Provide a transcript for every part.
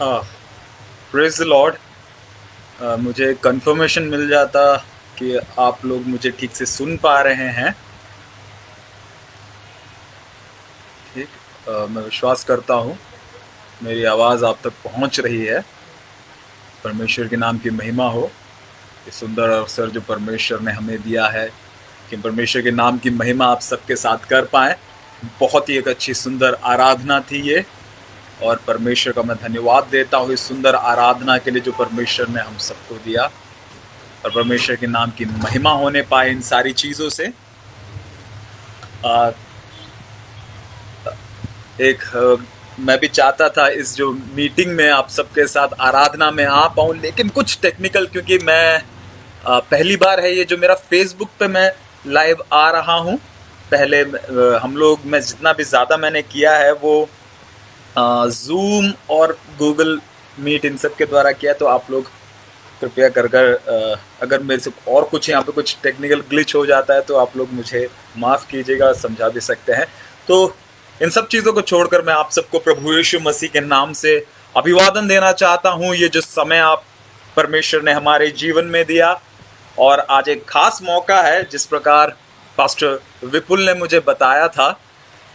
Praise the Lord. मुझे confirmation मिल जाता कि आप लोग मुझे ठीक से सुन पा रहे हैं। ठीक। मैं विश्वास करता हूँ मेरी आवाज़ आप तक पहुँच रही है। परमेश्वर के नाम की महिमा हो। ये सुंदर अवसर जो परमेश्वर ने हमें दिया है कि परमेश्वर के नाम की महिमा आप सबके साथ कर पाएँ। बहुत ही एक अच्छी सुंदर आराधना थी ये, और परमेश्वर का मैं धन्यवाद देता हूँ इस सुंदर आराधना के लिए जो परमेश्वर ने हम सबको दिया, और परमेश्वर के नाम की महिमा होने पाए इन सारी चीज़ों से। आ, मैं भी चाहता था इस जो मीटिंग में आप सबके साथ आराधना में आ पाऊँ, लेकिन कुछ टेक्निकल, क्योंकि मैं पहली बार है ये जो मेरा फेसबुक पे मैं लाइव आ रहा हूँ। पहले हम लोग मैं जितना भी ज़्यादा मैंने किया है वो जूम और गूगल मीट इन सब के द्वारा किया। तो आप लोग कृपया कर अगर मेरे से और कुछ यहाँ पे कुछ टेक्निकल ग्लिच हो जाता है तो आप लोग मुझे माफ़ कीजिएगा, समझा भी सकते हैं। तो इन सब चीज़ों को छोड़कर मैं आप सबको प्रभु यीशु मसीह के नाम से अभिवादन देना चाहता हूँ। ये जो समय आप परमेश्वर ने हमारे जीवन में दिया, और आज एक खास मौका है, जिस प्रकार पास्टर विपुल ने मुझे बताया था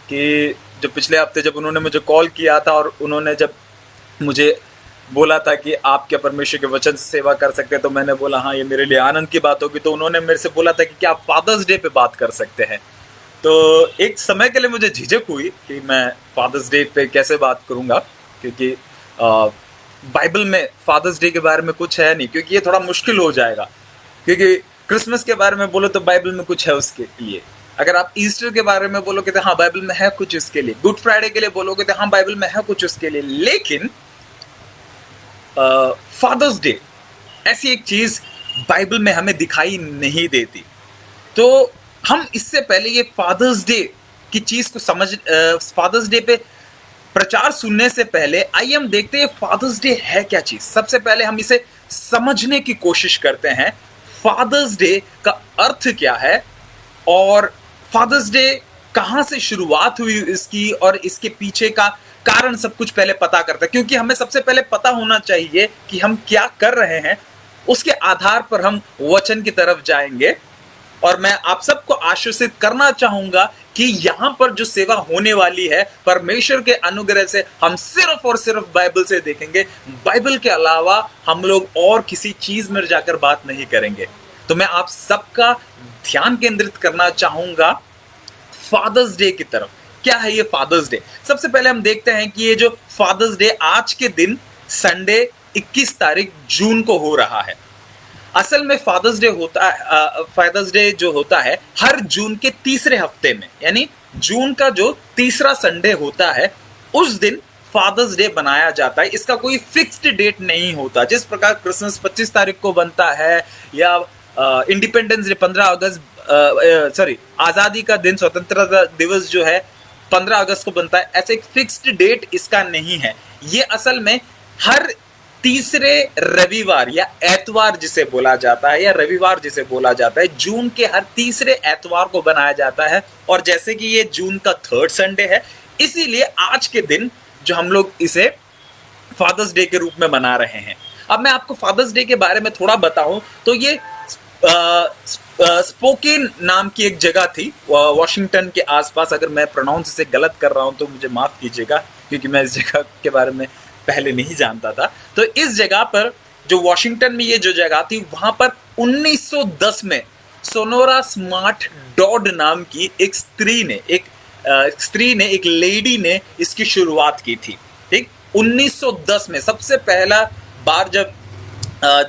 कि जो पिछले हफ्ते जब उन्होंने मुझे कॉल किया था और उन्होंने जब मुझे बोला था कि आप क्या परमेश्वर के वचन से सेवा कर सकते हैं, तो मैंने बोला हाँ, ये मेरे लिए आनंद की बात होगी। तो उन्होंने मेरे से बोला था कि क्या आप फादर्स डे पे बात कर सकते हैं। तो एक समय के लिए मुझे झिझक हुई कि मैं फादर्स डे पे कैसे बात करूँगा, क्योंकि बाइबल में फादर्स डे के बारे में कुछ है नहीं, क्योंकि ये थोड़ा मुश्किल हो जाएगा। क्योंकि क्रिसमस के बारे में बोलो तो बाइबल में कुछ है उसके लिए, अगर आप ईस्टर के बारे में बोलोगे तो हाँ बाइबल में है कुछ उसके लिए, गुड फ्राइडे के लिए बोलोगे तो हाँ बाइबल में है कुछ उसके लिए, लेकिन फादर्स डे ऐसी एक चीज बाइबल में हमें दिखाई नहीं देती। तो हम इससे पहले ये फादर्स डे की चीज को फादर्स डे पे प्रचार सुनने से पहले आइए हम देखते हैं फादर्स डे है क्या चीज। सबसे पहले हम इसे समझने की कोशिश करते हैं, फादर्स डे का अर्थ क्या है, और फादर्स डे कहाँ से शुरुआत हुई इसकी, और इसके पीछे का कारण सब कुछ पहले पता करते हैं। क्योंकि हमें सबसे पहले पता होना चाहिए कि हम क्या कर रहे हैं, उसके आधार पर हम वचन की तरफ जाएंगे। और मैं आप सबको आश्वसित करना चाहूंगा कि यहां पर जो सेवा होने वाली है परमेश्वर के अनुग्रह से हम सिर्फ और सिर्फ बाइबल से देखेंगे। बाइबल के अलावा हम लोग और किसी चीज में जाकर बात नहीं करेंगे। तो मैं आप सबका ध्यान केंद्रित करना चाहूंगा फादर्स डे की तरफ। क्या है ये फादर्स डे? सबसे पहले हम देखते हैं कि ये जो फादर्स डे आज के दिन संडे 21 तारीख जून को हो रहा है। असल में फादर्स डे जो होता है हर जून के तीसरे हफ्ते में, यानी जून का जो तीसरा संडे होता है उस दिन फादर्स डे बनाया जाता है। इसका कोई फिक्स्ड डेट नहीं होता। जिस प्रकार क्रिसमस 25 तारीख को बनता है, या इंडिपेंडेंस डे 15 अगस्त आजादी का दिन, स्वतंत्रता दिवस जो है 15 अगस्त को बनता है, ऐसे एक फिक्स्ड डेट इसका नहीं है। ये असल में हर तीसरे रविवार या एतवार जिसे बोला जाता है, या रविवार जिसे बोला जाता है, जून के हर तीसरे एतवार को बनाया जाता है। और जैसे कि ये जून का थर्ड संडे है, इसीलिए आज के दिन जो हम लोग इसे फादर्स डे के रूप में मना रहे हैं। अब मैं आपको फादर्स डे के बारे में थोड़ा बताऊं तो ये स्पोकेन नाम की एक जगह थी वॉशिंगटन के आसपास। अगर मैं प्रोनाउंस इसे गलत कर रहा हूं तो मुझे माफ कीजिएगा, क्योंकि मैं इस जगह के बारे में पहले नहीं जानता था। तो इस जगह पर जो वॉशिंगटन में ये जो जगह थी, वहां पर 1910 में सोनोरा स्मार्ट डॉड नाम की एक स्त्री ने एक लेडी ने इसकी शुरुआत की थी। ठीक, 1910 में सबसे पहला बार जब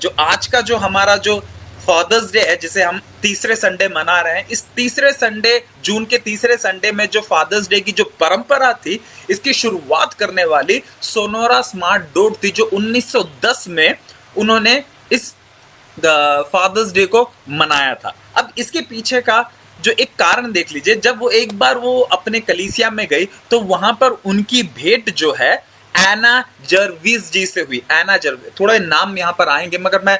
जो आज का जो हमारा जो फादर्स डे है, जिसे हम तीसरे संडे मना रहे हैं, इस तीसरे संडे, जून के तीसरे संडे में जो फादर्स डे की जो परंपरा थी, इसकी शुरुआत करने वाली सोनोरा स्मार्ट डॉड थी, जो 1910 में उन्होंने इस फादर्स डे को मनाया था। अब इसके पीछे का जो एक कारण देख लीजिए। जब वो एक बार वो अपने कलीसिया में गई तो वहां पर उनकी भेंट जो है एना जर्विस जी से हुई। एना जर्विस, थोड़ा नाम यहाँ पर आएंगे, मगर मैं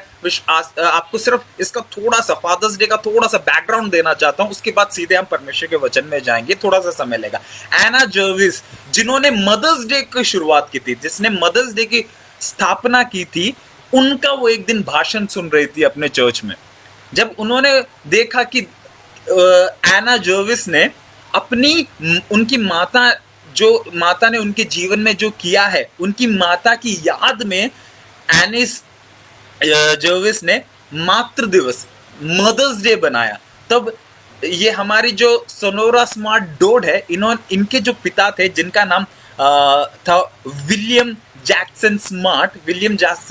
आपको सिर्फ इसका थोड़ा सा फादर्स डे का थोड़ा सा बैकग्राउंड देना चाहता हूँ। उसके बाद सीधे हम परमेश्वर के वचन में जाएंगे, थोड़ा सा समय लेगा। एना जर्विस, जिन्होंने मदर्स डे की शुरुआत की थी, जिसने मदर्स डे की स्थापना की थी, उनका वो एक दिन भाषण सुन रही थी अपने चर्च में। जब उन्होंने देखा कि एना जर्विस ने उनकी माता, जो माता ने उनके जीवन में जो किया है, उनकी माता की याद में एनिस जर्विस ने मातृ दिवस, मदर्स डे बनाया। तब ये हमारी जो सोनोरा स्मार्ट डोड है, इनके जो पिता थे, जिनका नाम था विलियम जैक्सन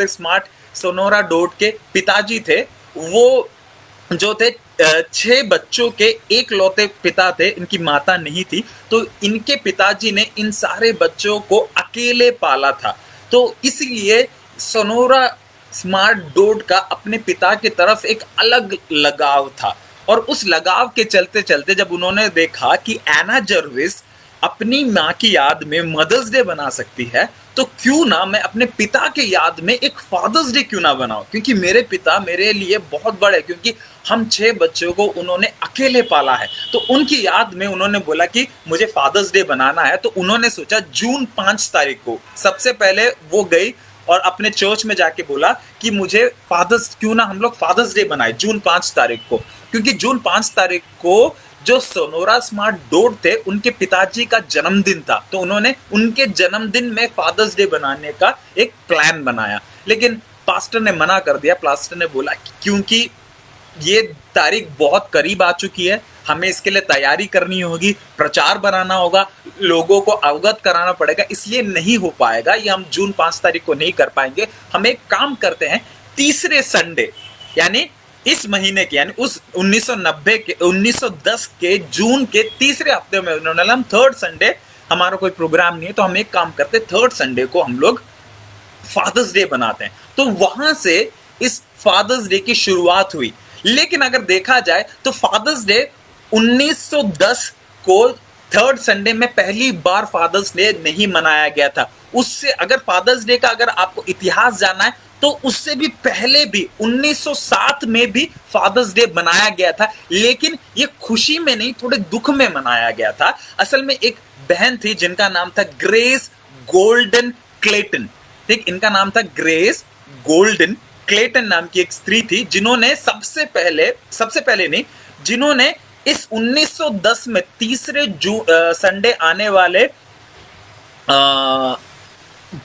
स्मार्ट सोनोरा डोड के पिताजी थे। वो जो थे 6 बच्चों के एकलौते पिता थे, इनकी माता नहीं थी। तो इनके पिताजी ने इन सारे बच्चों को अकेले पाला था। तो इसलिए सोनोरा स्मार्ट डोड का अपने पिता की तरफ एक अलग लगाव था। और उस लगाव के चलते चलते जब उन्होंने देखा कि एना जर्विस अपनी माँ की याद में मदर्स डे बना सकती है, तो क्यों ना मैं अपने पिता के याद में एक फादर्स डे क्यों ना बनाऊं, क्योंकि मेरे पिता मेरे लिए बहुत बड़े, क्योंकि हम 6 बच्चों को उन्होंने अकेले पाला है। तो उनकी याद में उन्होंने बोला कि मुझे फादर्स डे बनाना है। तो उन्होंने सोचा जून 5 तारीख को, सबसे पहले वो गई और अपने चर्च में जाके बोला कि मुझे क्यों ना हम लोग फादर्स डे बनाए जून 5 तारीख को, क्योंकि जून 5 तारीख को जो सोनोरा स्मार्ट डोड थे, उनके पिताजी का जन्मदिन था। तो उन्होंने उनके जन्मदिन में फादर्स डे बनाने का एक प्लान बनाया। लेकिन पास्टर ने मना कर दिया। पास्टर ने बोला कि क्योंकि ये तारीख बहुत करीब आ चुकी है, हमें इसके लिए तैयारी करनी होगी, प्रचार बनाना होगा, लोगों को अवगत कराना पड़ेगा, इसलिए नहीं हो पाएगा, ये हम जून 5 तारीख को नहीं कर पाएंगे। हम एक काम करते हैं, तीसरे संडे यानी इस महीने के, यानी उस 1910 के जून के तीसरे हफ्ते में उन्होंने, हम थर्ड संडे, हमारा कोई प्रोग्राम नहीं है तो हम एक काम करते, थर्ड संडे को हम लोग फादर्स डे बनाते हैं। तो वहां से इस फादर्स डे की शुरुआत हुई। लेकिन अगर देखा जाए तो फादर्स डे 1910 को थर्ड संडे में पहली बार फादर्स डे नहीं मनाया गया था। उससे अगर फादर्स डे का अगर आपको इतिहास जानना है तो उससे भी पहले भी 1907 में भी फादर्स डे मनाया गया था, लेकिन ये खुशी में नहीं, थोड़े दुख में मनाया गया था। असल में एक बहन थी जिनका नाम था ग्रेस गोल्डन क्लेटन। ठीक, इनका नाम था ग्रेस गोल्डन क्लेटन नाम की एक स्त्री थी, जिन्होंने सबसे पहले नहीं, जिन्होंने इस 1910 में तीसरे संडे आने वाले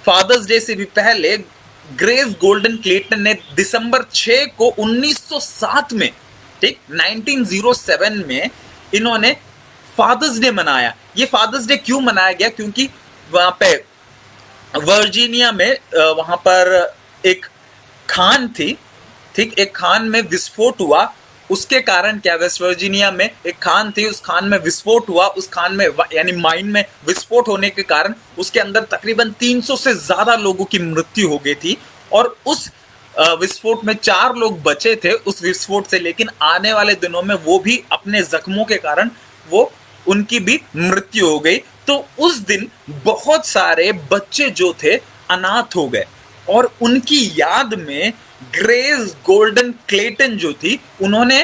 फादर्स डे से भी पहले ग्रेस गोल्डन क्लेटन ने दिसंबर 6 को 1907 में, ठीक 1907 में इन्होंने फादर्स डे मनाया। ये फादर्स डे क्यों मनाया गया? क्योंकि वहां पे वर्जीनिया में वहां पर एक खान थी, ठीक, एक खान में विस्फोट हुआ। उसके कारण क्या, वेस्ट वर्जीनिया में एक खान थी, उस खान में विस्फोट हुआ। उस खान में यानी माइन में विस्फोट होने के कारण उसके अंदर तकरीबन 300 से ज्यादा लोगों की मृत्यु हो गई थी। और उस विस्फोट में 4 लोग बचे थे उस विस्फोट से, लेकिन आने वाले दिनों में वो भी अपने जख्मों के कारण उनकी भी मृत्यु हो गई। तो उस दिन बहुत सारे बच्चे जो थे अनाथ हो गए, और उनकी याद में ग्रेस गोल्डन क्लेटन जो थी, उन्होंने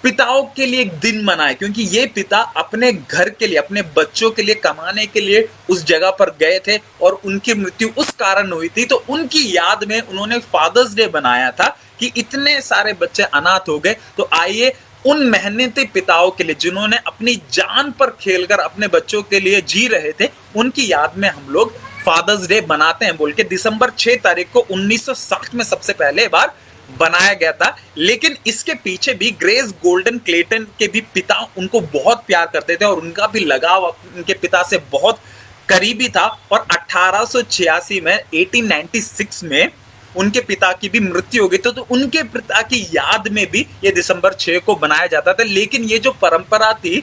पिताओं के लिए एक दिन मनाया, क्योंकि ये पिता अपने घर के लिए, अपने बच्चों के लिए कमाने के लिए उस जगह पर गए थे और उनकी मृत्यु उस कारण हुई थी। तो उनकी याद में उन्होंने फादर्स डे बनाया था कि इतने सारे बच्चे अनाथ हो गए, तो आइए उन मेहनती पिताओं के लिए, जिन्होंने अपनी जान पर खेलकर अपने बच्चों के लिए जी रहे थे, उनकी याद में हम लोग फादर्स डे बनाते हैं बोल के दिसंबर 6 तारीख को 1960 में सबसे पहले बार बनाया गया था। लेकिन इसके पीछे भी ग्रेस गोल्डन क्लेटन के भी पिता उनको बहुत प्यार करते थे और उनका भी लगाव उनके पिता से बहुत करीबी था। और 1886 में 1896 में उनके पिता की भी मृत्यु हो गई, तो उनके पिता की याद में भी ये दिसंबर 6 को बनाया जाता था। लेकिन ये जो परंपरा थी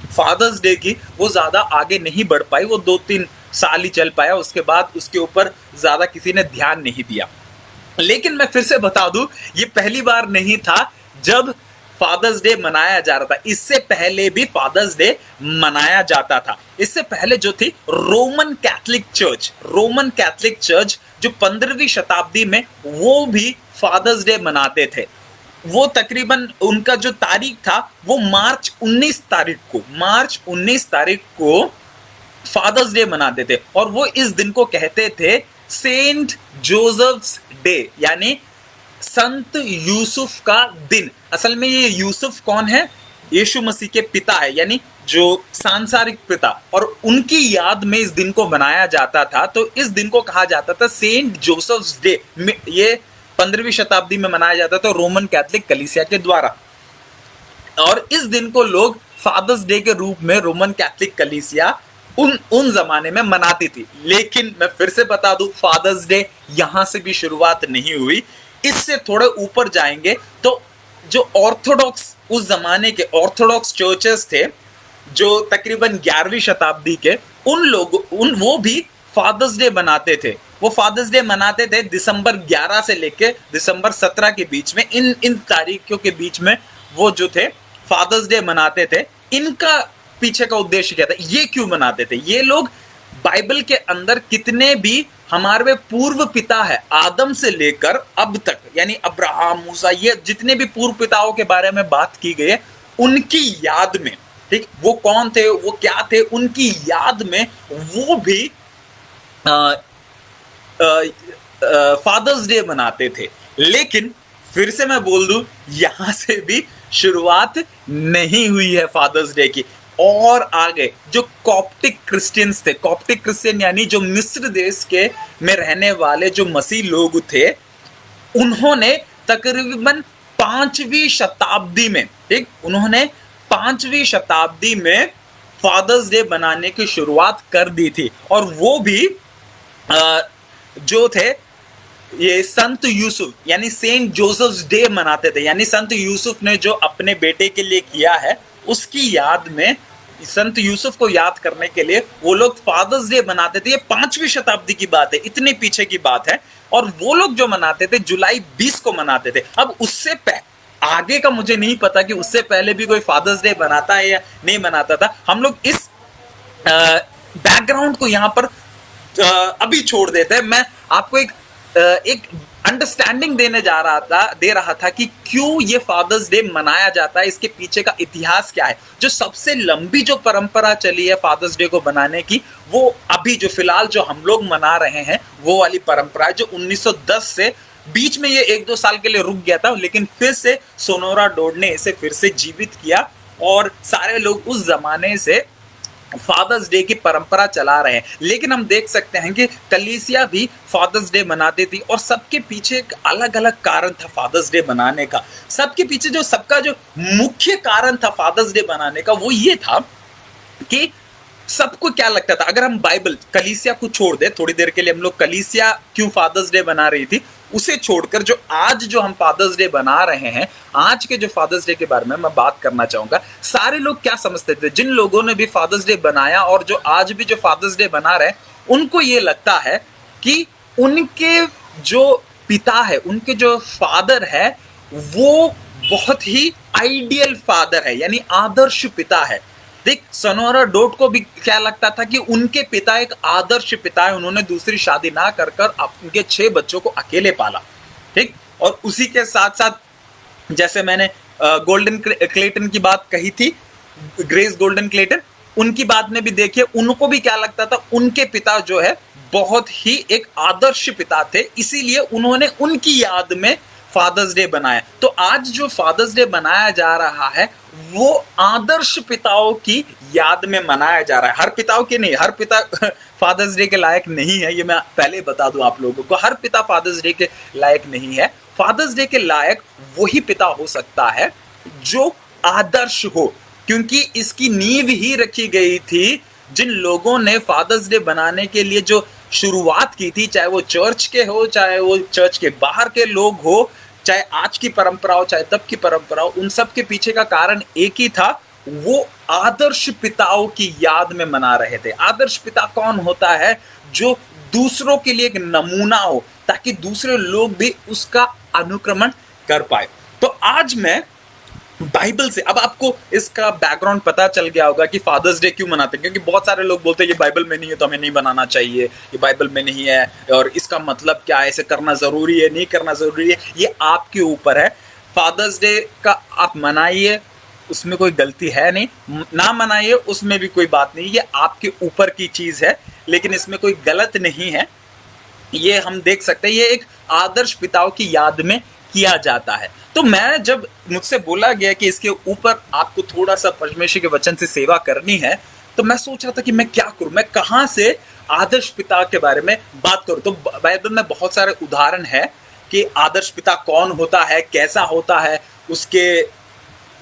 फादर्स डे की, वो ज्यादा आगे नहीं बढ़ पाई, वो 2-3 साल ही चल पाया। उसके बाद उसके ऊपर ज्यादा किसी ने ध्यान नहीं दिया। लेकिन मैं फिर से बता दूं, ये पहली बार नहीं था जब फादर्स डे मनाया जा रहा था। इससे पहले भी फादर्स डे मनाया जाता था। इससे पहले जो थी रोमन कैथोलिक चर्च जो 15वीं शताब्दी में, वो भी फादर्स डे मनाते थे। वो तकरीबन उनका जो तारीख था वो मार्च 19 तारीख को फादर्स डे मनाते थे। और वो इस दिन को कहते थे सेंट जोसेफ्स डे, यानी संत यूसुफ का दिन। असल में ये यूसुफ कौन है? यीशु मसीह के पिता है, यानी जो सांसारिक पिता, और उनकी याद में इस दिन को मनाया जाता था। तो इस दिन को कहा जाता था सेंट जोसेफ्स डे। ये 15वीं शताब्दी में मनाया जाता था रोमन कैथोलिक कलीसिया के द्वारा, और इस दिन को लोग फादर्स डे के रूप में रोमन कैथोलिक कलीसिया उन जमाने में मनाती थी। लेकिन मैं फिर से बता दूं, फादर्स डे यहां से भी शुरुआत नहीं हुई। इससे थोड़े ऊपर जाएंगे तो जो ऑर्थोडॉक्स, उस जमाने के ऑर्थोडॉक्स चर्चेस थे जो तकरीबन 11वीं शताब्दी के, वो भी फादर्स डे बनाते थे। वो फादर्स डे मनाते थे दिसंबर 11 से लेके दिसंबर 17 के बीच में, इन तारीखों के बीच में वो जो थे फादर्स डे मनाते थे। इनका पीछे का उद्देश्य क्या था? ये क्यों मनाते थे? ये लोग बाइबल के अंदर कितने भी हमारे पूर्व पिता है आदम से लेकर अब तक, यानी अब्राहम, मूसा, ये जितने भी पूर्व पिताओं के बारे में बात की गई है, उनकी याद में, ठीक, वो कौन थे, वो क्या थे, उनकी याद में वो भी फादर्स डे मनाते थे। लेकिन फिर से मैं बोल दूं, यहां से भी शुरुआत नहीं हुई है फादर्स डे की। और आगे जो कॉप्टिक क्रिश्चियंस थे, कॉप्टिक क्रिश्चियन यानी जो मिस्र देश के में रहने वाले जो मसीह लोग थे, उन्होंने तकरीबन 5वीं शताब्दी में, ठीक, उन्होंने 5वीं शताब्दी में फादर्स डे बनाने की शुरुआत कर दी थी। और वो भी जो थे ये संत यूसुफ, यानी सेंट जोसेफ्स डे मनाते थे। यानी संत यूसुफ ने जो अपने बेटे के लिए किया है, उसकी याद में, संत यूसुफ को याद करने के लिए वो लोग फादर्स डे मनाते थे। ये 5वीं शताब्दी की बात है, इतने पीछे की बात है। और वो लोग जो मनाते थे जुलाई 20 को मनाते थे। अब उससे आगे का मुझे नहीं पता कि उससे पहले भी कोई फादर्स डे मनाता है या नहीं मनाता था। हम लोग इस बैकग्राउंड को यहाँ पर अभी छोड़ देते हैं। मैं आपको एक अंडरस्टैंडिंग दे रहा था कि क्यों ये फादर्स डे मनाया जाता है, इसके पीछे का इतिहास क्या है। जो सबसे लंबी जो परंपरा चली है फादर्स डे को बनाने की, वो अभी जो फिलहाल जो हम लोग मना रहे हैं वो वाली परंपरा है, जो 1910 से, बीच में ये 1-2 साल के लिए रुक गया था, लेकिन फिर से सोनोरा डोड ने इसे फिर से जीवित किया और सारे लोग उस जमाने से फादर्स डे की परंपरा चला रहे हैं। लेकिन हम देख सकते हैं कि कलीसिया भी फादर्स डे मनाती थी और सबके पीछे एक अलग अलग कारण था फादर्स डे मनाने का। सबके पीछे सबका जो मुख्य कारण था फादर्स डे मनाने का, वो ये था कि सबको क्या लगता था, अगर हम बाइबल, कलीसिया को छोड़ दे थोड़ी देर के लिए, हम लोग कलीसिया क्यों फादर्स डे बना रही थी उसे छोड़कर जो आज जो हम फादर्स डे बना रहे हैं, आज के जो फादर्स डे के बारे में मैं बात करना चाहूंगा। सारे लोग क्या समझते थे, जिन लोगों ने भी फादर्स डे बनाया और जो आज भी जो फादर्स डे बना रहे हैं, उनको ये लगता है कि उनके जो पिता है, उनके जो फादर है, वो बहुत ही आइडियल फादर है, यानी आदर्श पिता है। देख, सोनोरा डोड को भी क्या लगता था कि उनके पिता एक आदर्श पिता है, उन्होंने दूसरी शादी ना कर उनके 6 बच्चों को अकेले पाला, ठीक। और उसी के साथ साथ जैसे मैंने गोल्डन क्लेटन की बात कही थी, ग्रेस गोल्डन क्लेटन, उनकी बात में भी देखिए, उनको भी क्या लगता था, उनके पिता जो है बहुत ही एक आदर्श पिता थे, इसीलिए उन्होंने उनकी याद में फादर्स डे बनाया। तो आज जो फादर्स डे बनाया जा रहा है, वो आदर्श पिताओं की याद में मनाया जा रहा है। हर पिताओं के नहीं, हर पिता फादर्स डे के लायक नहीं है, ये मैं पहले बता दूं आप लोगों को। हर पिता फादर्स डे के लायक नहीं है। फादर्स डे के लायक वही पिता हो सकता है जो आदर्श हो, क्योंकि इसकी नींव ही रखी गई थी जिन लोगों ने फादर्स डे बनाने के लिए जो शुरुआत की थी, चाहे वो चर्च के हो, चाहे वो चर्च के बाहर के लोग हो, चाहे आज की परंपरा हो, चाहे तब की परंपरा हो, उन सब के पीछे का कारण एक ही था, वो आदर्श पिताओं की याद में मना रहे थे। आदर्श पिता कौन होता है? जो दूसरों के लिए एक नमूना हो, ताकि दूसरे लोग भी उसका अनुक्रमण कर पाए। तो आज मैं बाइबल से, अब आपको इसका बैकग्राउंड पता चल गया होगा कि फादर्स डे क्यों मनाते हैं, क्योंकि बहुत सारे लोग बोलते हैं ये बाइबल में नहीं है तो हमें नहीं बनाना चाहिए, ये बाइबल में नहीं है और इसका मतलब क्या है, ऐसे करना जरूरी है, नहीं करना जरूरी है, ये आपके ऊपर है। फादर्स डे का आप मनाइए, उसमें कोई गलती है नहीं, ना मनाइए उसमें भी कोई बात नहीं, ये आपके ऊपर की चीज है, लेकिन इसमें कोई गलत नहीं है। ये हम देख सकते हैं, ये एक आदर्श पिताओं की याद में किया जाता है। तो मैं जब मुझसे बोला गया कि इसके ऊपर आपको थोड़ा सा परमेश्वर के वचन से सेवा करनी है, तो मैं सोच रहा था कि मैं क्या करूं, मैं कहां से आदर्श पिता के बारे में बात करूं। तो बाइबल में बहुत सारे उदाहरण है कि आदर्श पिता कौन होता है, कैसा होता है, उसके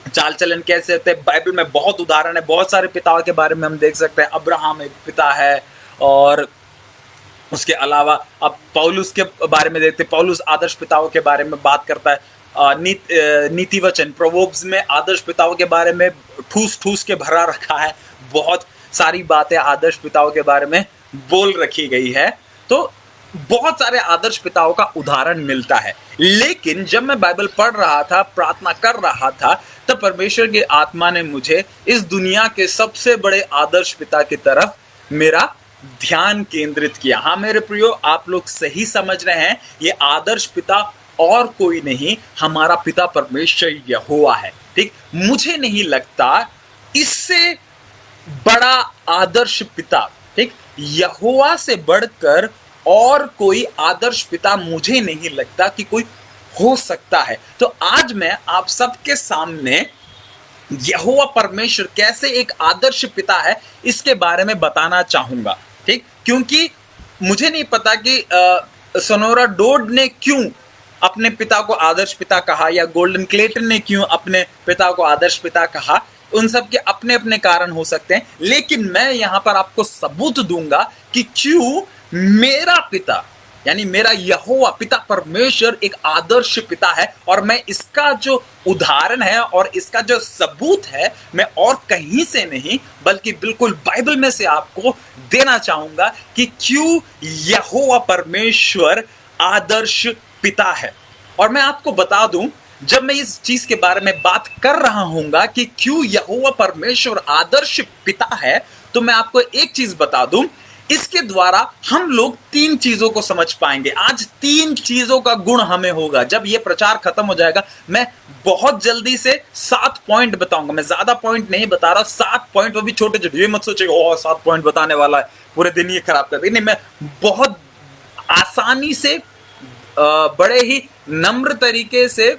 चाल चलन कैसे होते हैं। बाइबल में बहुत उदाहरण है, बहुत सारे पिताओं के बारे में हम देख सकते हैं। अब्राहम एक पिता है, और उसके अलावा अब पौलुस के बारे में देखते हैं, पौलुस आदर्श पिताओं के बारे में बात करता है। नीति वचन प्रोवर्ब्स में आदर्श पिताओं के बारे में ठूस ठूस के भरा रखा है, बहुत सारी बातें आदर्श पिताओं के बारे में बोल रखी गई है। तो बहुत सारे आदर्श पिताओं का उदाहरण मिलता है। लेकिन जब मैं बाइबल पढ़ रहा था, प्रार्थना कर रहा था, तब परमेश्वर की आत्मा ने मुझे इस दुनिया के सबसे बड़े आदर्श पिता की तरफ मेरा ध्यान केंद्रित किया। हाँ मेरे प्रियो, आप लोग सही समझ रहे हैं, ये आदर्श पिता और कोई नहीं, हमारा पिता परमेश्वर यहोवा है। ठीक, मुझे नहीं लगता इससे बड़ा आदर्श पिता, ठीक, यहोवा से बढ़कर और कोई आदर्श पिता मुझे नहीं लगता कि कोई हो सकता है। तो आज मैं आप सबके सामने यहोवा परमेश्वर कैसे एक आदर्श पिता है इसके बारे में बताना चाहूंगा। ठीक, क्योंकि मुझे नहीं पता कि सोनोरा डोड ने क्यों अपने पिता को आदर्श पिता कहा, या गोल्डन क्लेटन ने क्यों अपने पिता को आदर्श पिता कहा। उन सब के अपने अपने कारण हो सकते हैं, लेकिन मैं यहां पर आपको सबूत दूंगा कि क्यों मेरा पिता यानी मेरा यहोवा पिता परमेश्वर एक आदर्श पिता है। और मैं इसका जो उदाहरण है और इसका जो सबूत है, मैं और कहीं से नहीं बल्कि बिल्कुल बाइबल में से आपको देना चाहूंगा कि क्यों यहोवा परमेश्वर आदर्श पिता है। और मैं आपको बता दूं, जब मैं इस चीज के बारे में बात कर रहा हूंगा कि क्यों यहोवा परमेश्वर आदर्श पिता है, तो मैं आपको एक चीज बता दूं, इसके द्वारा हम लोग 3 चीजों को समझ पाएंगे। आज 3 चीजों का गुण हमें होगा। जब ये प्रचार खत्म हो जाएगा, मैं बहुत जल्दी से 7 पॉइंट बताऊंगा। मैं ज्यादा पॉइंट नहीं बता रहा, 7 पॉइंट, वो भी छोटे छोटे। ये मत सोचेगा ओह 7 पॉइंट बताने वाला है, पूरे दिन ये खराब कर देगा। नहीं, मैं बहुत आसानी से बड़े ही नम्र तरीके से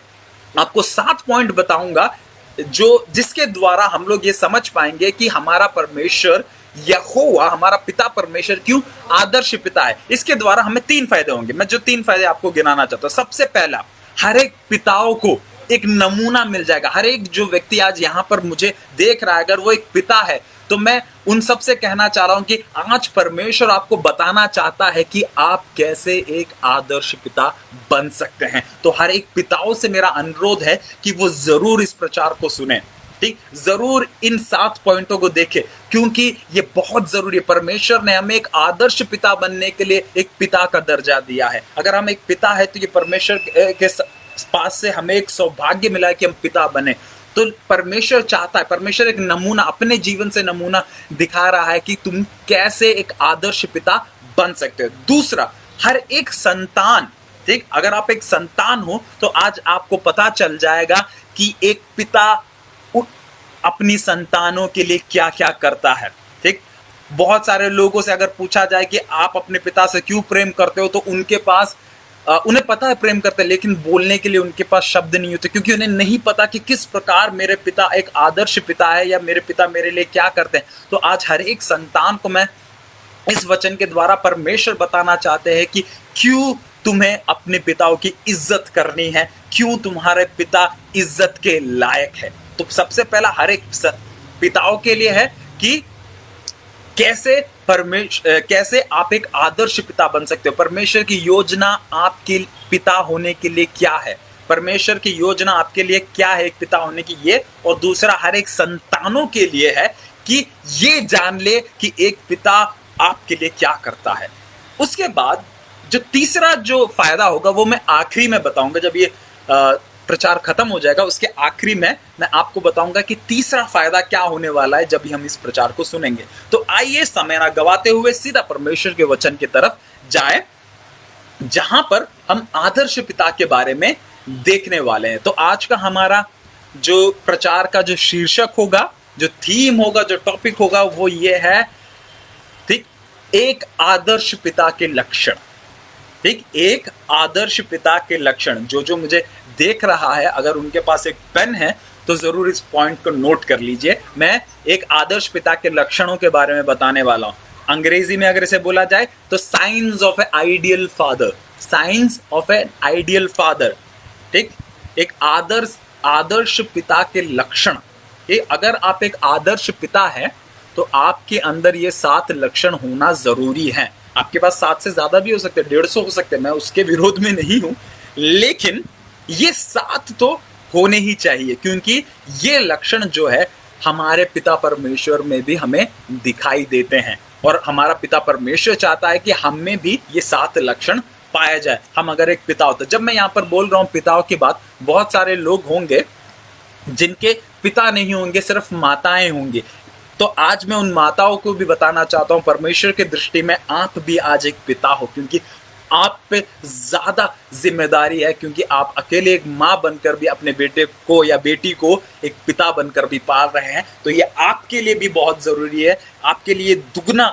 आपको 7 पॉइंट बताऊंगा, जो जिसके द्वारा हम लोग ये समझ पाएंगे कि हमारा परमेश्वर यहोवा, हमारा पिता परमेश्वर क्यों आदर्श पिता है। इसके द्वारा हमें 3 फायदे होंगे। मैं जो 3 फायदे आपको गिनाना चाहता हूं, सबसे पहला, हर एक पिताओं को एक नमूना मिल जाएगा। हर एक जो व्यक्ति आज यहां पर मुझे देख रहा है, अगर वो एक पिता है, तो मैं उन सब से कहना चाह रहा हूं कि आज परमेश्वर आपको बताना चाहता है कि आप कैसे एक आदर्श पिता बन सकते हैं। तो हर एक पिताओं से मेरा अनुरोध है कि वो जरूर इस प्रचार को सुने। ठीक, जरूर इन 7 पॉइंटों को देखें, क्योंकि ये बहुत जरूरी है। परमेश्वर ने हमें एक आदर्श पिता बनने के लिए एक पिता का दर्जा दिया है। अगर हम एक पिता है, तो ये परमेश्वर के पास से हमें एक सौभाग्य मिला है कि हम पिता बने। तो परमेश्वर चाहता है, परमेश्वर एक नमूना, अपने जीवन से नमूना दिखा रहा है कि तुम कैसे एक आदर्श पिता बन सकते हो। दूसरा, हर एक संतान, ठीक, अगर आप एक संतान हो तो आज आपको पता चल जाएगा कि एक पिता अपनी संतानों के लिए क्या क्या करता है। ठीक, बहुत सारे लोगों से अगर पूछा जाए कि आप अपने पिता से क्यों प्रेम करते हो, तो उनके पास उन्हें पता है प्रेम करते हैं, लेकिन बोलने के लिए उनके पास शब्द नहीं होते, क्योंकि उन्हें नहीं पता कि किस प्रकार मेरे पिता एक आदर्श पिता है, या मेरे पिता मेरे लिए क्या करते हैं। तो आज हर एक संतान को मैं इस वचन के द्वारा परमेश्वर बताना चाहते हैं कि क्यों तुम्हें अपने पिताओं की इज्जत करनी है, क्यों तुम्हारे पिता इज्जत के लायक है। तो सबसे पहला हर एक पिताओं के लिए है कि कैसे आप एक आदर्श पिता बन सकते हो। परमेश्वर की योजना आपके पिता होने के लिए क्या है, परमेश्वर की योजना आपके लिए क्या है एक पिता होने की, ये। और दूसरा, हर एक संतानों के लिए है कि ये जान ले कि एक पिता आपके लिए क्या करता है। उसके बाद जो तीसरा जो फायदा होगा वो मैं आखिरी में बताऊंगा। जब ये प्रचार खत्म हो जाएगा, उसके आखिरी में मैं आपको बताऊंगा कि तीसरा फायदा क्या होने वाला है जब भी हम इस प्रचार को सुनेंगे। तो आइए समय ना गवाते हुए सीधा परमेश्वर के वचन की तरफ जाएं, जहां पर हम आदर्श पिता के बारे में देखने वाले हैं। तो आज का हमारा जो प्रचार का जो शीर्षक होगा, जो थीम होगा, जो टॉपिक होगा, वो ये है, ठीक, एक आदर्श पिता के लक्षण। ठीक, एक आदर्श पिता के लक्षण, जो जो मुझे देख रहा है, अगर उनके पास एक पेन है तो जरूर इस पॉइंट को नोट कर लीजिए। मैं एक आदर्श पिता के लक्षणों के बारे में बताने वाला हूं। अंग्रेजी में अगर इसे बोला जाए तो science of a ideal father, science of a ideal father. ठीक, एक आदर्श पिता के लक्षण। अगर आप एक आदर्श पिता हैं तो आपके अंदर ये 7 लक्षण होना जरूरी है। आपके पास 7 से ज्यादा भी हो सकते हैं, 150 हो सकते हैं, मैं उसके विरोध में नहीं हूं, लेकिन ये 7 तो होने ही चाहिए, क्योंकि ये लक्षण जो है हमारे पिता परमेश्वर में भी हमें दिखाई देते हैं, और हमारा पिता परमेश्वर चाहता है कि हम में भी ये 7 लक्षण पाया जाए। हम अगर एक पिता होते, जब मैं यहाँ पर बोल रहा हूँ पिताओं की बात, बहुत सारे लोग होंगे जिनके पिता नहीं होंगे, सिर्फ माताएं होंगी। तो आज मैं उन माताओं को भी बताना चाहता हूं, परमेश्वर की दृष्टि में आप भी आज एक पिता हो, क्योंकि आप पे ज्यादा जिम्मेदारी है, क्योंकि आप अकेले एक माँ बनकर भी अपने बेटे को या बेटी को एक पिता बनकर भी पाल रहे हैं। तो ये आपके लिए भी बहुत जरूरी है, आपके लिए दुगना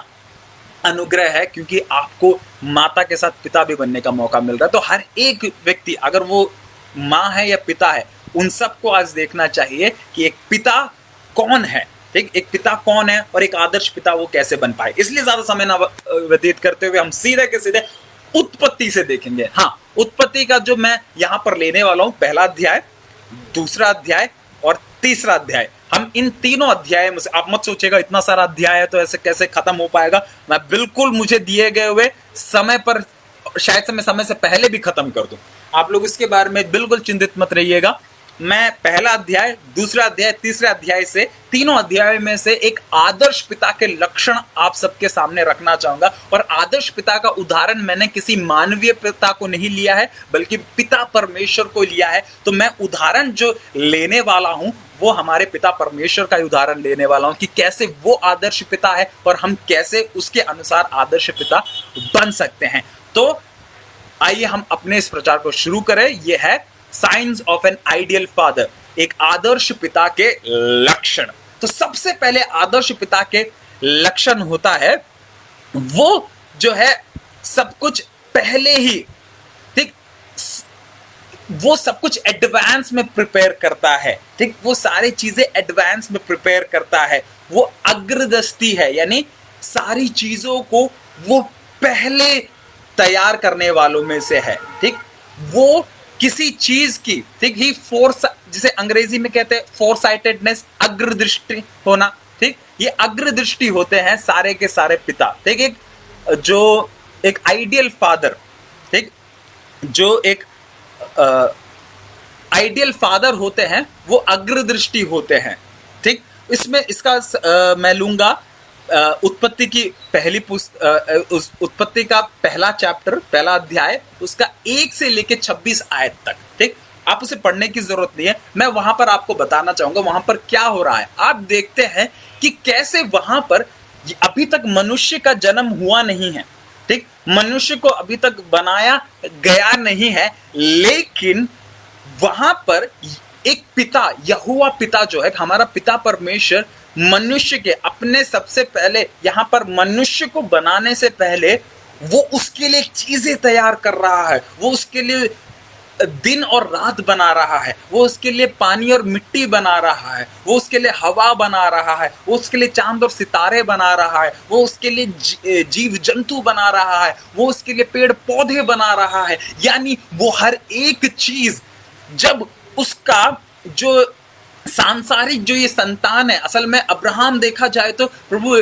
अनुग्रह है, क्योंकि आपको माता के साथ पिता भी बनने का मौका मिल रहा है। तो हर एक व्यक्ति, अगर वो माँ है या पिता है, उन सबको आज देखना चाहिए कि एक पिता कौन है। ठीक, एक पिता कौन है और एक आदर्श पिता वो कैसे बन पाए। इसलिए ज्यादा समय ना व्यतीत करते हुए हम सीधे के सीधे उत्पत्ति से देखेंगे। हाँ, उत्पत्ति का जो मैं यहां पर लेने वाला हूं, पहला अध्याय, दूसरा अध्याय और तीसरा अध्याय। हम इन तीनों अध्याय में से, आप मत सोचेगा इतना सारा अध्याय है तो ऐसे कैसे खत्म हो पाएगा। मैं बिल्कुल मुझे दिए गए हुए समय पर, शायद से मैं समय से पहले भी खत्म कर दूं। आप लोग इसके बारे में बिल्कुल चिंतित मत रहिएगा। मैं पहला अध्याय, दूसरा अध्याय, तीसरे अध्याय से, तीनों अध्याय में से एक आदर्श पिता के लक्षण आप सबके सामने रखना चाहूंगा। और आदर्श पिता का उदाहरण मैंने किसी मानवीय पिता को नहीं लिया है, बल्कि पिता परमेश्वर को लिया है। तो मैं उदाहरण जो लेने वाला हूं वो हमारे पिता परमेश्वर का उदाहरण लेने वाला हूं, कि कैसे वो आदर्श पिता है और हम कैसे उसके अनुसार आदर्श पिता बन सकते हैं। तो आइए हम अपने इस प्रचार को शुरू करें। यह है science of an ideal father, एक आदर्श पिता के लक्षण। तो सबसे पहले आदर्श पिता के लक्षण होता है, वो जो है सब कुछ पहले ही, ठीक, वो सब कुछ एडवांस में प्रिपेयर करता है। ठीक, वो सारी चीजें एडवांस में प्रिपेयर करता है। वो अग्रदृष्टि है, यानी सारी चीजों को वो पहले तैयार करने वालों में से है। ठीक, वो किसी चीज की, ठीक, ही फोर्स, जिसे अंग्रेजी में कहते हैं फोरसाइटेडनेस, अग्रदृष्टि होना। ठीक, ये अग्रदृष्टि होते हैं सारे के सारे पिता। ठीक, एक जो एक आइडियल फादर, ठीक, जो एक आइडियल फादर होते हैं वो अग्रदृष्टि होते हैं। ठीक, इसमें इसका मैं लूंगा उत्पत्ति की पहली उस उत्पत्ति का पहला चैप्टर, पहला अध्याय, उसका 1 से लेके 26 आयत तक। ठीक, आप उसे पढ़ने की जरूरत नहीं है, मैं वहां पर आपको बताना चाहूंगा वहां पर क्या हो रहा है। आप देखते हैं कि कैसे वहां पर अभी तक मनुष्य का जन्म हुआ नहीं है। ठीक, मनुष्य को अभी तक बनाया गया नहीं है, लेकिन वहां पर एक पिता, यहोवा पिता जो है, हमारा पिता परमेश्वर, मनुष्य के अपने सबसे पहले, यहां पर मनुष्य को बनाने से पहले वो उसके लिए चीजें तैयार कर रहा है। वो उसके लिए दिन और रात बना रहा है, वो उसके लिए पानी और मिट्टी बना रहा है, वो उसके लिए हवा बना रहा है, वो उसके लिए चांद और सितारे बना रहा है, वो उसके लिए जीव जंतु बना रहा है, वो उसके लिए पेड़ पौधे बना रहा है। यानी वो हर एक चीज, जब उसका जो सांसारिक जो ये संतान है, असल में अब्राहम देखा जाए तो प्रभु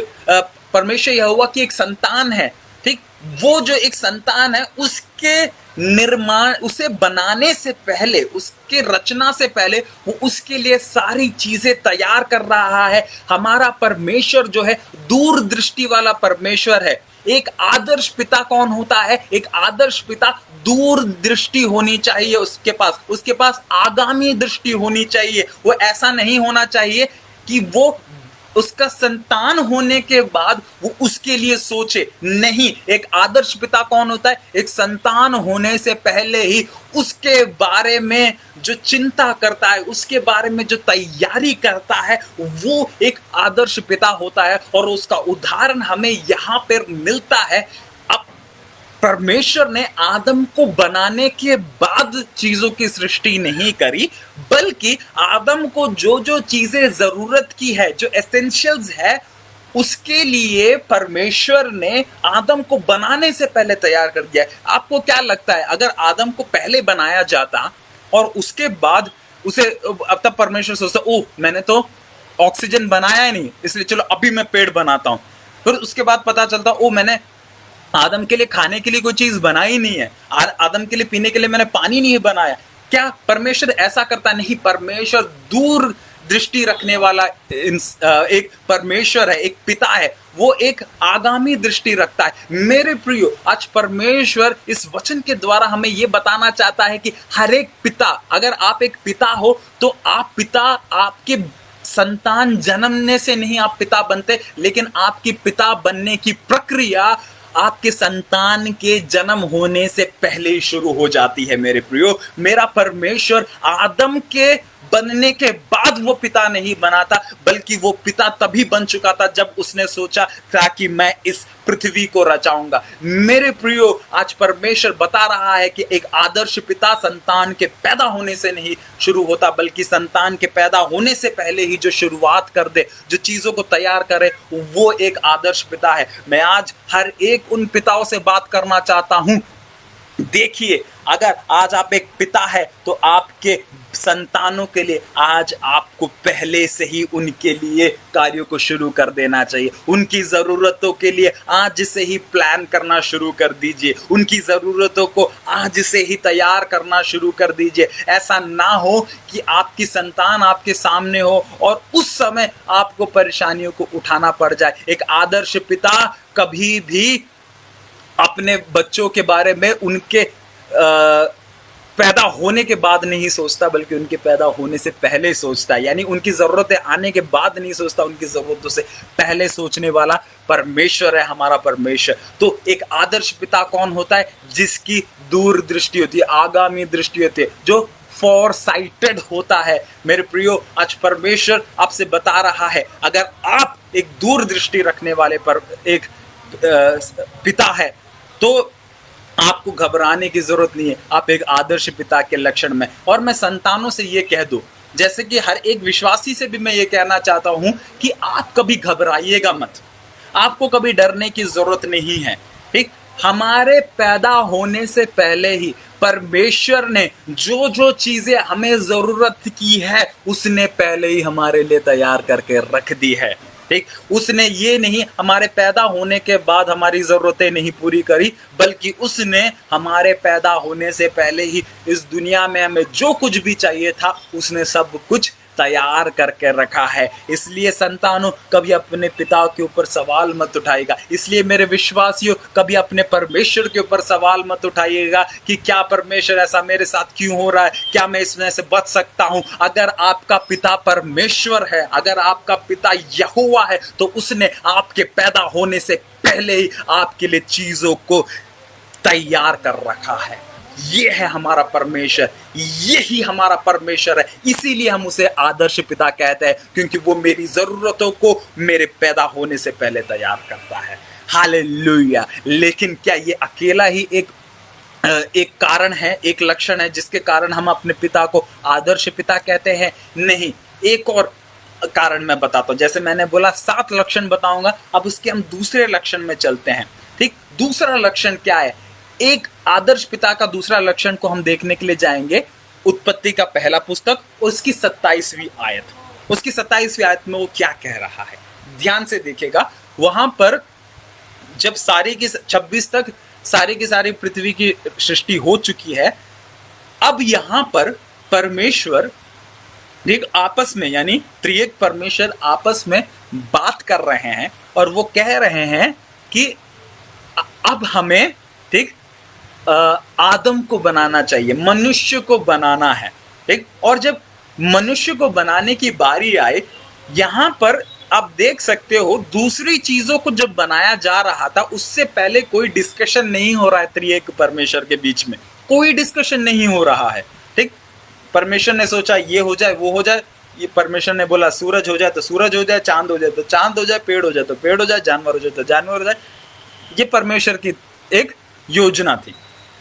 परमेश्वर यहोवा की एक संतान है। ठीक, वो जो एक संतान है, उसके निर्माण, उसे बनाने से पहले, उसके रचना से पहले वो उसके लिए सारी चीजें तैयार कर रहा है। हमारा परमेश्वर जो है दूरदृष्टि वाला परमेश्वर है। एक आदर्श पिता कौन होता है? एक आदर्श पिता दूरदृष्टि होनी चाहिए उसके पास आगामी दृष्टि होनी चाहिए। वो ऐसा नहीं होना चाहिए कि वो उसका संतान होने के बाद वो उसके लिए सोचे। नहीं, एक आदर्श पिता कौन होता है? एक संतान होने से पहले ही उसके बारे में जो चिंता करता है, उसके बारे में जो तैयारी करता है, वो एक आदर्श पिता होता है। और उसका उदाहरण हमें यहां पर मिलता है। अब परमेश्वर ने आदम को बनाने के बाद चीजों की सृष्टि नहीं करी, बल्कि आदम को जो जो चीजें जरूरत की है, जो एसेंशियल्स है, उसके लिए परमेश्वर ने आदम को बनाने से पहले तैयार कर दिया है। आपको क्या लगता है, अगर आदम को पहले बनाया जाता और उसके बाद उसे, अब तब परमेश्वर सोचता, ओह मैंने तो ऑक्सीजन बनाया ही नहीं, इसलिए चलो अभी मैं पेड़ बनाता हूं। फिर उसके बाद पता चलता, ओ मैंने आदम के लिए खाने के लिए कोई चीज बनाई नहीं है, आदम के लिए पीने के लिए मैंने पानी नहीं बनाया। क्या परमेश्वर ऐसा करता नहीं? परमेश्वर दूर दृष्टि रखने वाला एक परमेश्वर है, एक पिता है। वो एक आगामी दृष्टि रखता है। मेरे प्रियो, आज परमेश्वर इस वचन के द्वारा हमें यह बताना चाहता है कि हर एक पिता, अगर आप एक पिता हो तो आप पिता, आपके संतान जन्मने से नहीं आप पिता बनते, लेकिन आपकी पिता बनने की प्रक्रिया आपके संतान के जन्म होने से पहले ही शुरू हो जाती है। मेरे प्रियो, मेरा परमेश्वर आदम के बनने के बाद वो पिता नहीं बना था, बल्कि वो पिता तभी बन चुका था जब उसने सोचा था कि मैं इस पृथ्वी को रचाऊंगा। मेरे प्रियो, आज परमेश्वर बता रहा है कि एक आदर्श पिता संतान के पैदा होने से नहीं शुरू होता, बल्कि संतान के पैदा होने से पहले ही जो शुरुआत कर दे, जो चीजों को तैयार करे, वो एक आदर्श पिता है। मैं आज हर एक उन पिताओं से बात करना चाहता हूं। देखिए, अगर आज आप एक पिता है तो आपके संतानों के लिए आज आपको पहले से ही उनके लिए कार्यों को शुरू कर देना चाहिए। उनकी ज़रूरतों के लिए आज से ही प्लान करना शुरू कर दीजिए। उनकी ज़रूरतों को आज से ही तैयार करना शुरू कर दीजिए। ऐसा ना हो कि आपकी संतान आपके सामने हो और उस समय आपको परेशानियों को उठाना पड़ जाए। एक आदर्श पिता कभी भी अपने बच्चों के बारे में उनके पैदा होने के बाद नहीं सोचता, बल्कि उनके पैदा होने से पहले सोचता है। यानी उनकी ज़रूरतें आने के बाद नहीं सोचता, उनकी ज़रूरतों से पहले सोचने वाला परमेश्वर है हमारा परमेश्वर। तो एक आदर्श पिता कौन होता है? जिसकी दूर दृष्टि होती है, आगामी दृष्टि होती है, जो फॉर साइटेड होता है। मेरे प्रियो, आज परमेश्वर आपसे बता रहा है, अगर आप एक दूर दृष्टि रखने वाले पर एक पिता है तो आपको घबराने की जरूरत नहीं है। आप एक आदर्श पिता के लक्षण में। और मैं संतानों से ये कह दूं, जैसे कि हर एक विश्वासी से भी मैं ये कहना चाहता हूं कि आप कभी घबराइएगा मत। आपको कभी डरने की जरूरत नहीं है। ठीक, हमारे पैदा होने से पहले ही परमेश्वर ने जो जो चीजें हमें जरूरत की है उसने पहले ही हमारे लिए तैयार करके रख दी है। ठीक, उसने ये नहीं हमारे पैदा होने के बाद हमारी ज़रूरतें नहीं पूरी करी, बल्कि उसने हमारे पैदा होने से पहले ही इस दुनिया में हमें जो कुछ भी चाहिए था उसने सब कुछ तैयार करके रखा है। इसलिए संतानों, कभी अपने पिता के ऊपर सवाल मत उठाइएगा। इसलिए मेरे विश्वासियों, कभी अपने परमेश्वर के ऊपर सवाल मत उठाइएगा कि क्या परमेश्वर ऐसा मेरे साथ क्यों हो रहा है, क्या मैं इसमें से बच सकता हूं। अगर आपका पिता परमेश्वर है, अगर आपका पिता यहोवा है, तो उसने आपके पैदा होने से पहले ही आपके लिए चीजों को तैयार कर रखा है। ये है हमारा परमेश्वर, यही हमारा परमेश्वर है। इसीलिए हम उसे आदर्श पिता कहते हैं, क्योंकि वो मेरी जरूरतों को मेरे पैदा होने से पहले तैयार करता है। हालेलुया। लेकिन क्या ये अकेला ही एक कारण है, एक लक्षण है जिसके कारण हम अपने पिता को आदर्श पिता कहते हैं? नहीं, एक और कारण मैं बताता हूं। जैसे मैंने बोला 7 लक्षण बताऊंगा, अब उसके हम दूसरे लक्षण में चलते हैं। ठीक, दूसरा लक्षण क्या है? एक आदर्श पिता का दूसरा लक्षण को हम देखने के लिए जाएंगे उत्पत्ति का पहला पुस्तक, उसकी 27वीं आयत। उसकी 27वीं आयत में वो क्या कह रहा है, ध्यान से देखिएगा। वहां पर जब सारी की 26 तक सारी की सारी पृथ्वी की सृष्टि हो चुकी है, अब यहां पर परमेश्वर एक आपस में, यानी त्रिएक परमेश्वर आपस में बात कर रहे हैं और वो कह रहे हैं कि अब हमें, ठीक, आदम को बनाना चाहिए, मनुष्य को बनाना है। ठीक, और जब मनुष्य को बनाने की बारी आए, यहां पर आप देख सकते हो दूसरी चीजों को जब बनाया जा रहा था उससे पहले कोई डिस्कशन नहीं हो रहा है त्रिएक परमेश्वर के बीच में, कोई डिस्कशन नहीं हो रहा है। ठीक, परमेश्वर ने सोचा ये हो जाए, वो हो जाए। ये परमेश्वर ने बोला सूरज हो जाए तो सूरज हो जाए, चांद हो जाए तो चांद हो जाए, पेड़ हो जाए तो पेड़ हो जाए, जानवर हो जाए तो जानवर हो जाए। ये परमेश्वर की एक योजना थी।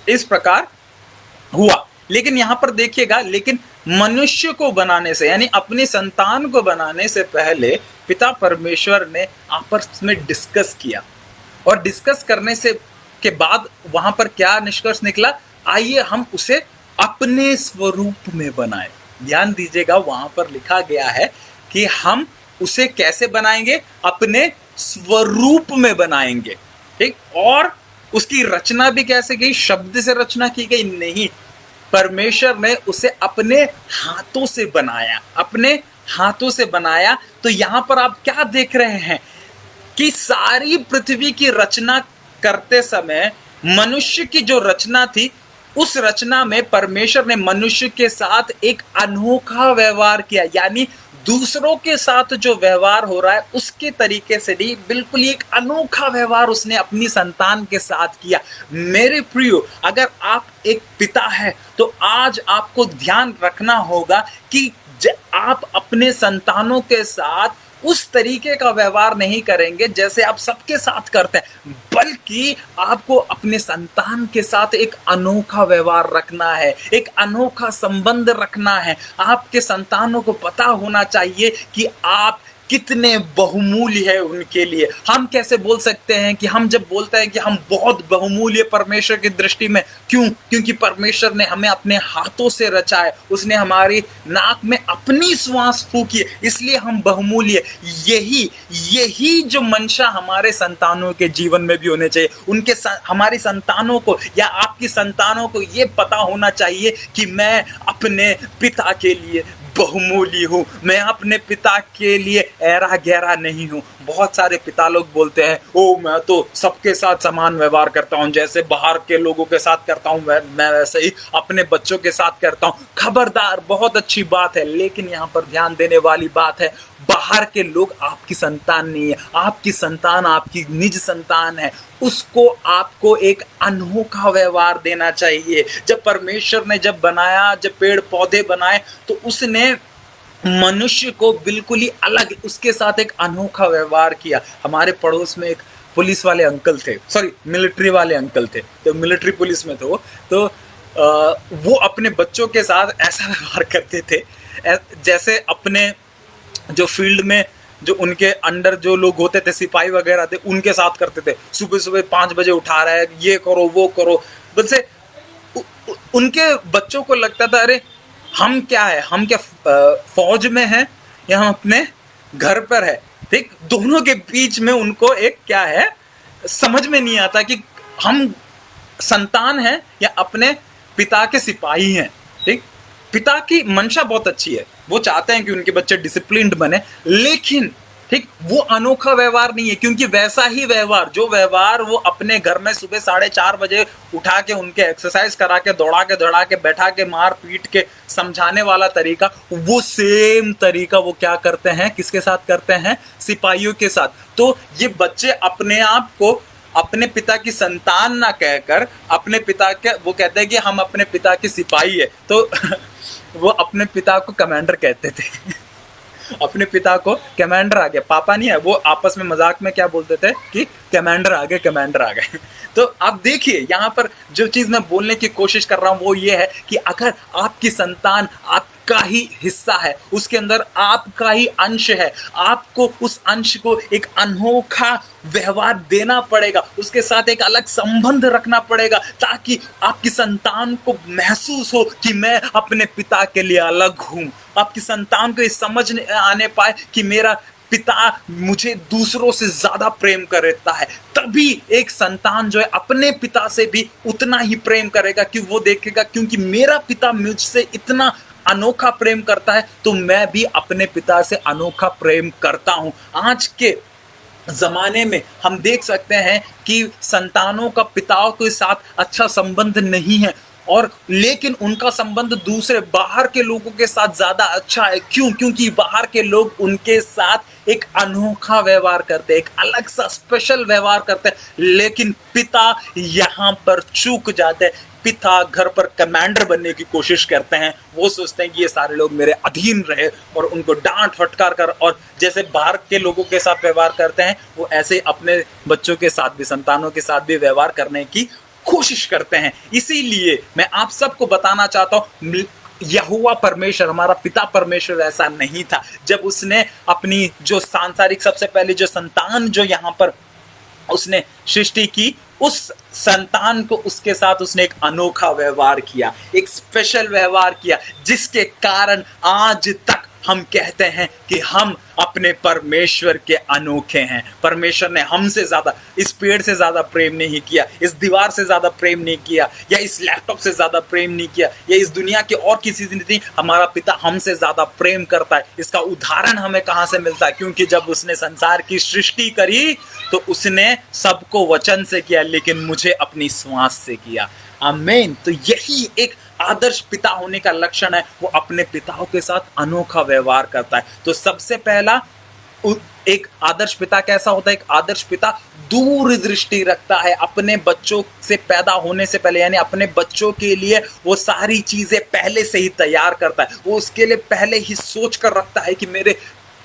इस प्रकार हुआ। लेकिन यहां पर देखिएगा, लेकिन मनुष्य को बनाने से यानी अपनी संतान को बनाने से पहले पिता परमेश्वर ने आपस में डिस्कस किया, और डिस्कस करने से के बाद वहां पर क्या निष्कर्ष निकला, आइए हम उसे अपने स्वरूप में बनाएं। ध्यान दीजिएगा, वहां पर लिखा गया है कि हम उसे कैसे बनाएंगे, अपने स्वरूप में बनाएंगे। ठीक, और उसकी रचना भी कैसे की, शब्द से रचना की गई नहीं, परमेश्वर ने उसे अपने हाथों से बनाया, अपने हाथों से बनाया। तो यहां पर आप क्या देख रहे हैं कि सारी पृथ्वी की रचना करते समय मनुष्य की जो रचना थी, उस रचना में परमेश्वर ने मनुष्य के साथ एक अनोखा व्यवहार किया। यानी दूसरों के साथ जो व्यवहार हो रहा है उसके तरीके से नहीं, बिल्कुल एक अनोखा व्यवहार उसने अपनी संतान के साथ किया। मेरे प्रियो, अगर आप एक पिता है तो आज आपको ध्यान रखना होगा कि आप अपने संतानों के साथ उस तरीके का व्यवहार नहीं करेंगे जैसे आप सबके साथ करते हैं, बल्कि आपको अपने संतान के साथ एक अनोखा व्यवहार रखना है, एक अनोखा संबंध रखना है। आपके संतानों को पता होना चाहिए कि आप कितने बहुमूल्य है उनके लिए। हम कैसे बोल सकते हैं कि हम जब बोलते हैं कि हम बहुत बहुमूल्य परमेश्वर की दृष्टि में, क्यों? क्योंकि परमेश्वर ने हमें अपने हाथों से रचा है, उसने हमारी नाक में अपनी श्वास फूकी है, इसलिए हम बहुमूल्य। यही जो मंशा हमारे संतानों के जीवन में भी होने चाहिए। हमारी संतानों को या आपकी संतानों को ये पता होना चाहिए कि मैं अपने पिता के लिए बहुमूल्य हूँ, मैं अपने पिता के लिए ऐरा गहरा नहीं हूँ। बहुत सारे पिता लोग बोलते हैं, ओ मैं तो सबके साथ समान व्यवहार करता हूँ, जैसे बाहर के लोगों के साथ करता हूँ मैं वैसे ही अपने बच्चों के साथ करता हूँ। खबरदार, बहुत अच्छी बात है, लेकिन यहाँ पर ध्यान देने वाली बात है, बाहर के लोग आपकी संतान नहीं है, आपकी संतान आपकी निज संतान है, उसको आपको एक अनोखा व्यवहार देना चाहिए। जब परमेश्वर ने जब बनाया, जब पेड़ पौधे बनाए, तो उसने मनुष्य को बिल्कुल ही अलग, उसके साथ एक अनोखा व्यवहार किया। हमारे पड़ोस में एक पुलिस वाले अंकल थे, सॉरी मिलिट्री वाले अंकल थे, तो मिलिट्री पुलिस में थे वो, तो वो अपने बच्चों के साथ ऐसा व्यवहार करते थे जैसे अपने जो फील्ड में जो उनके अंडर जो लोग होते थे, सिपाही वगैरह थे, उनके साथ करते थे। सुबह सुबह 5 बजे उठा रहा है, ये करो वो करो, बल्कि उनके बच्चों को लगता था, अरे हम क्या है, हम क्या फौज में हैं या हम अपने घर पर है। ठीक, दोनों के बीच में उनको एक क्या है, समझ में नहीं आता कि हम संतान हैं या अपने पिता के सिपाही हैं। ठीक, पिता की मंशा बहुत अच्छी है, वो चाहते हैं कि उनके बच्चे डिसिप्लिन्ड बने, लेकिन ठीक वो अनोखा व्यवहार नहीं है, क्योंकि वैसा ही व्यवहार, जो व्यवहार वो अपने घर में सुबह 4:30 बजे उठा के उनके एक्सरसाइज करा के दौड़ा के बैठा के मार पीट के समझाने वाला तरीका, वो सेम तरीका वो क्या करते हैं, किसके साथ करते हैं, सिपाहियों के साथ। तो ये बच्चे अपने आप को अपने पिता की संतान ना कहकर अपने पिता के, वो कहते हैं कि हम अपने पिता के सिपाही है, तो वो अपने पिता को कमांडर कहते थे अपने पिता को कमांडर आ गया, पापा नहीं है, वो आपस में मजाक में क्या बोलते थे कि कमांडर आ गए, कमांडर आ गए। तो आप देखिए यहाँ पर जो चीज मैं बोलने की कोशिश कर रहा हूँ वो ये है कि अगर आपकी संतान आपका ही हिस्सा है, उसके अंदर आपका ही अंश है, आपको उस अंश को एक अनोखा व्यवहार देना पड़ेगा, उसके साथ एक अलग संबंध रखना पड़ेगा, ताकि आपकी संतान को महसूस हो कि मैं अपने पिता के लिए अलग हूँ। आपकी संतान को ये समझ आने पाए कि मेरा पिता मुझे दूसरों से ज्यादा प्रेम करता है। तभी एक संतान जो है अपने पिता से भी उतना ही प्रेम करेगा, कि वो देखेगा क्योंकि मेरा पिता मुझसे इतना अनोखा प्रेम करता है, तो मैं भी अपने पिता से अनोखा प्रेम करता हूं। आज के जमाने में हम देख सकते हैं कि संतानों का पिताओं के साथ अच्छा संबंध नहीं है, और लेकिन उनका संबंध दूसरे बाहर के लोगों के साथ ज्यादा अच्छा है। क्यों? क्योंकि बाहर के लोग उनके साथ एक अनोखा व्यवहार करते हैं, एक अलग सा स्पेशल व्यवहार करते हैं, लेकिन पिता यहाँ पर चूक जाते हैं। पिता घर पर कमांडर बनने की कोशिश करते हैं, वो सोचते हैं कि ये सारे लोग मेरे अधीन रहे, और उनको डांट फटकार कर, और जैसे बाहर के लोगों के साथ व्यवहार करते हैं, वो ऐसे अपने बच्चों के साथ भी, संतानों के साथ भी व्यवहार करने की कोशिश करते हैं। इसीलिए मैं आप सबको बताना चाहता हूं, यहोवा परमेश्वर, हमारा पिता परमेश्वर ऐसा नहीं था। जब उसने अपनी जो सांसारिक सबसे पहले जो संतान जो यहाँ पर उसने सृष्टि की, उस संतान को उसके साथ उसने एक अनोखा व्यवहार किया, एक स्पेशल व्यवहार किया, जिसके कारण आज तक हम कहते हैं कि हम अपने परमेश्वर के अनोखे हैं। परमेश्वर ने हमसे ज्यादा, इस पेड़ से ज्यादा प्रेम नहीं किया, इस दीवार से ज्यादा प्रेम नहीं किया, या इस लैपटॉप से ज्यादा प्रेम नहीं किया, या इस दुनिया के और किसी से नहीं। हमारा पिता हमसे ज्यादा प्रेम करता है। इसका उदाहरण हमें कहां से मिलता है? क्योंकि जब उसने संसार की सृष्टि करी तो उसने सबको वचन से किया, लेकिन मुझे अपनी श्वास से किया। आमीन। तो यही एक आदर्श पिता होने का लक्षण है, वो अपने पिताओं के साथ अनोखा व्यवहार करता है। तो सबसे पहला, एक आदर्श पिता कैसा होता है? एक आदर्श पिता दूरदृष्टि रखता है। अपने बच्चों से पैदा होने से पहले, यानी अपने बच्चों के लिए वो सारी चीजें पहले से ही तैयार करता है। वो उसके लिए पहले ही सोच कर रखता है कि मेरे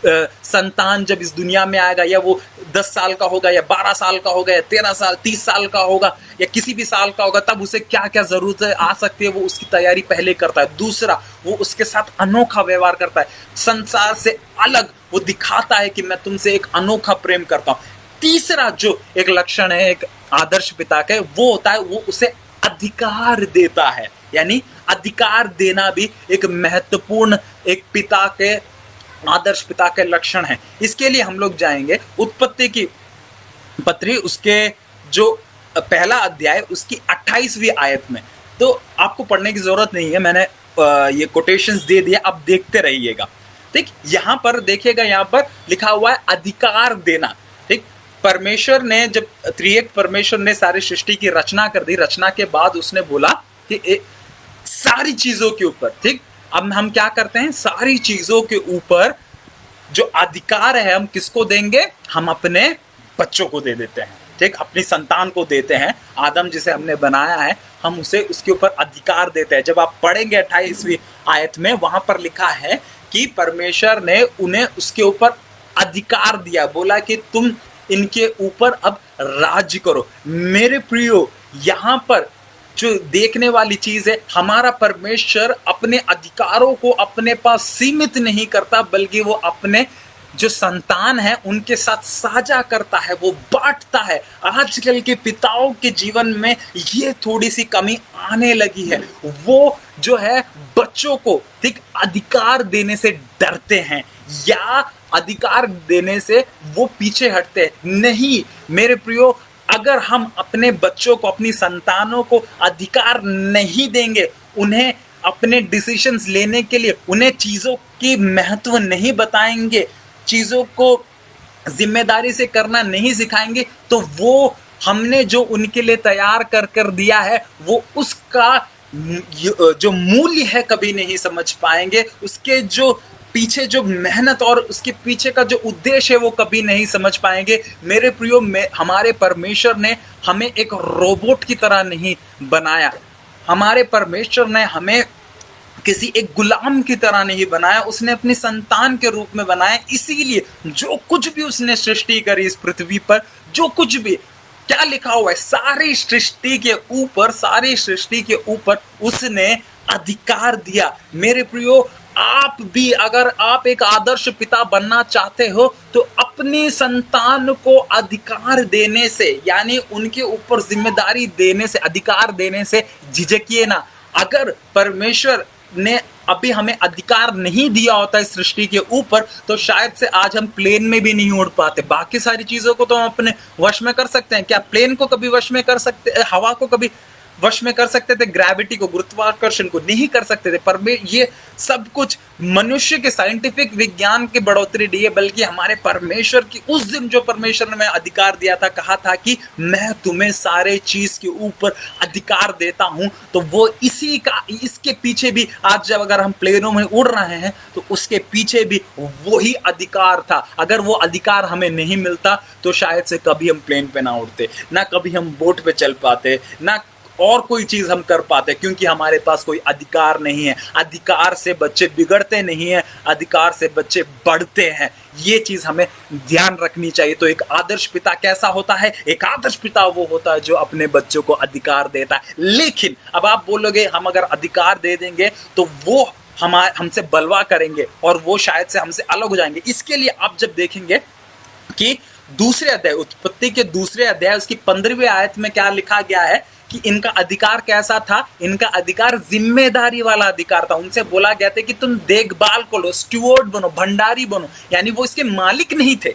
संतान जब इस दुनिया में आएगा, या वो 10 साल का होगा, या 12 साल का होगा, या 13 साल 30 साल का होगा, या किसी भी साल का होगा, तब उसे क्या क्या जरूरत आ सकती है, वो उसकी तैयारी पहले करता है। दूसरा, वो उसके साथ अनोखा व्यवहार करता है, संसार से अलग वो दिखाता है कि मैं तुमसे एक अनोखा प्रेम करता हूं। तीसरा जो एक लक्षण है एक आदर्श पिता के, वो होता है वो उसे अधिकार देता है। यानी अधिकार देना भी एक महत्वपूर्ण एक पिता के, आदर्श पिता के लक्षण है। इसके लिए हम लोग जाएंगे उत्पत्ति की पत्री, उसके जो पहला अध्याय, उसकी 28वीं आयत में। तो आपको पढ़ने की जरूरत नहीं है, मैंने ये कोटेशंस दे दिया, अब देखते रहिएगा। ठीक, यहां पर देखिएगा, यहां पर लिखा हुआ है अधिकार देना। ठीक, परमेश्वर ने जब त्रिएक परमेश्वर ने सारी सृष्टि की रचना कर दी, रचना के बाद उसने बोला कि सारी चीजों के ऊपर, ठीक, अब हम क्या करते हैं, सारी चीजों के ऊपर जो अधिकार है हम किसको देंगे? हम अपने बच्चों को दे देते हैं। ठीक, अपनी संतान को देते हैं। आदम जिसे हमने बनाया है, हम उसे उसके ऊपर अधिकार देते हैं। जब आप पढ़ेंगे 28वीं आयत में, वहां पर लिखा है कि परमेश्वर ने उन्हें उसके ऊपर अधिकार दिया, बोला कि तुम इनके ऊपर अब राज्य करो। मेरे प्रियो, यहां पर जो देखने वाली चीज है, हमारा परमेश्वर अपने अधिकारों को अपने पास सीमित नहीं करता, बल्कि वो अपने जो संतान है उनके साथ साझा करता है, वो बांटता है। आजकल के पिताओं के जीवन में ये थोड़ी सी कमी आने लगी है। वो जो है बच्चों को ठीक अधिकार देने से डरते हैं, या अधिकार देने से वो पीछे हटते हैं। नहीं मेरे प्रियो, अगर हम अपने बच्चों को, अपनी संतानों को अधिकार नहीं देंगे, उन्हें अपने डिसीजंस लेने के लिए, उन्हें चीज़ों की महत्व नहीं बताएंगे, चीज़ों को जिम्मेदारी से करना नहीं सिखाएंगे, तो वो हमने जो उनके लिए तैयार कर दिया है, वो उसका जो मूल्य है कभी नहीं समझ पाएंगे। उसके जो पीछे जो मेहनत और उसके पीछे का जो उद्देश्य है वो कभी नहीं समझ पाएंगे। मेरे प्रियो, हमारे परमेश्वर ने हमें एक रोबोट की तरह नहीं बनाया। हमारे परमेश्वर ने हमें किसी एक गुलाम की तरह नहीं बनाया, उसने अपनी संतान के रूप में बनाया। इसीलिए जो कुछ भी उसने सृष्टि करी इस पृथ्वी पर, जो कुछ भी, क्या लिखा हुआ है, सारी सृष्टि के ऊपर, सारी सृष्टि के ऊपर उसने अधिकार दिया। मेरे प्रियो, आप भी अगर आप एक आदर्श पिता बनना चाहते हो, तो अपनी संतान को अधिकार देने से, यानी उनके ऊपर जिम्मेदारी देने से, अधिकार देने से झिझकिए ना। अगर परमेश्वर ने अभी हमें अधिकार नहीं दिया होता इस सृष्टि के ऊपर, तो शायद से आज हम प्लेन में भी नहीं उड़ पाते। बाकी सारी चीजों को तो हम अपने वश में कर सकते हैं। क्या प्लेन को कभी वश में कर सकते, हवा को कभी वश में कर सकते थे? ग्रेविटी को, गुरुत्वाकर्षण को नहीं कर सकते थे। पर ये सब कुछ मनुष्य के साइंटिफिक विज्ञान की बढ़ोतरी दी है, बल्कि हमारे परमेश्वर की उस दिन जो परमेश्वर ने हमें अधिकार दिया था, कहा था कि मैं तुम्हें सारे चीज के ऊपर अधिकार देता हूं। तो वो इसी का, इसके पीछे भी आज जब अगर हम प्लेनों में उड़ रहे हैं, तो उसके पीछे भी वही अधिकार था। अगर वो अधिकार हमें नहीं मिलता, तो शायद से कभी हम प्लेन पे ना उड़ते, ना कभी हम बोट पे चल पाते, ना और कोई चीज हम कर पाते, क्योंकि हमारे पास कोई अधिकार नहीं है। अधिकार से बच्चे बिगड़ते नहीं हैं, अधिकार से बच्चे बढ़ते हैं। ये चीज हमें ध्यान रखनी चाहिए। तो एक आदर्श पिता कैसा होता है? एक आदर्श पिता वो होता है जो अपने बच्चों को अधिकार देता है। लेकिन अब आप बोलोगे हम अगर अधिकार दे देंगे तो वो हमसे बलवा करेंगे और वो शायद से हमसे अलग हो जाएंगे। इसके लिए आप जब देखेंगे कि दूसरे अध्याय, उत्पत्ति के दूसरे अध्याय, उसकी 15वीं आयत में क्या लिखा गया है कि इनका अधिकार कैसा था? इनका अधिकार जिम्मेदारी वाला अधिकार था। उनसे बोला गया था कि तुम देखभाल करो, स्टुअर्ड बनो, भंडारी बनो, यानी वो इसके मालिक नहीं थे।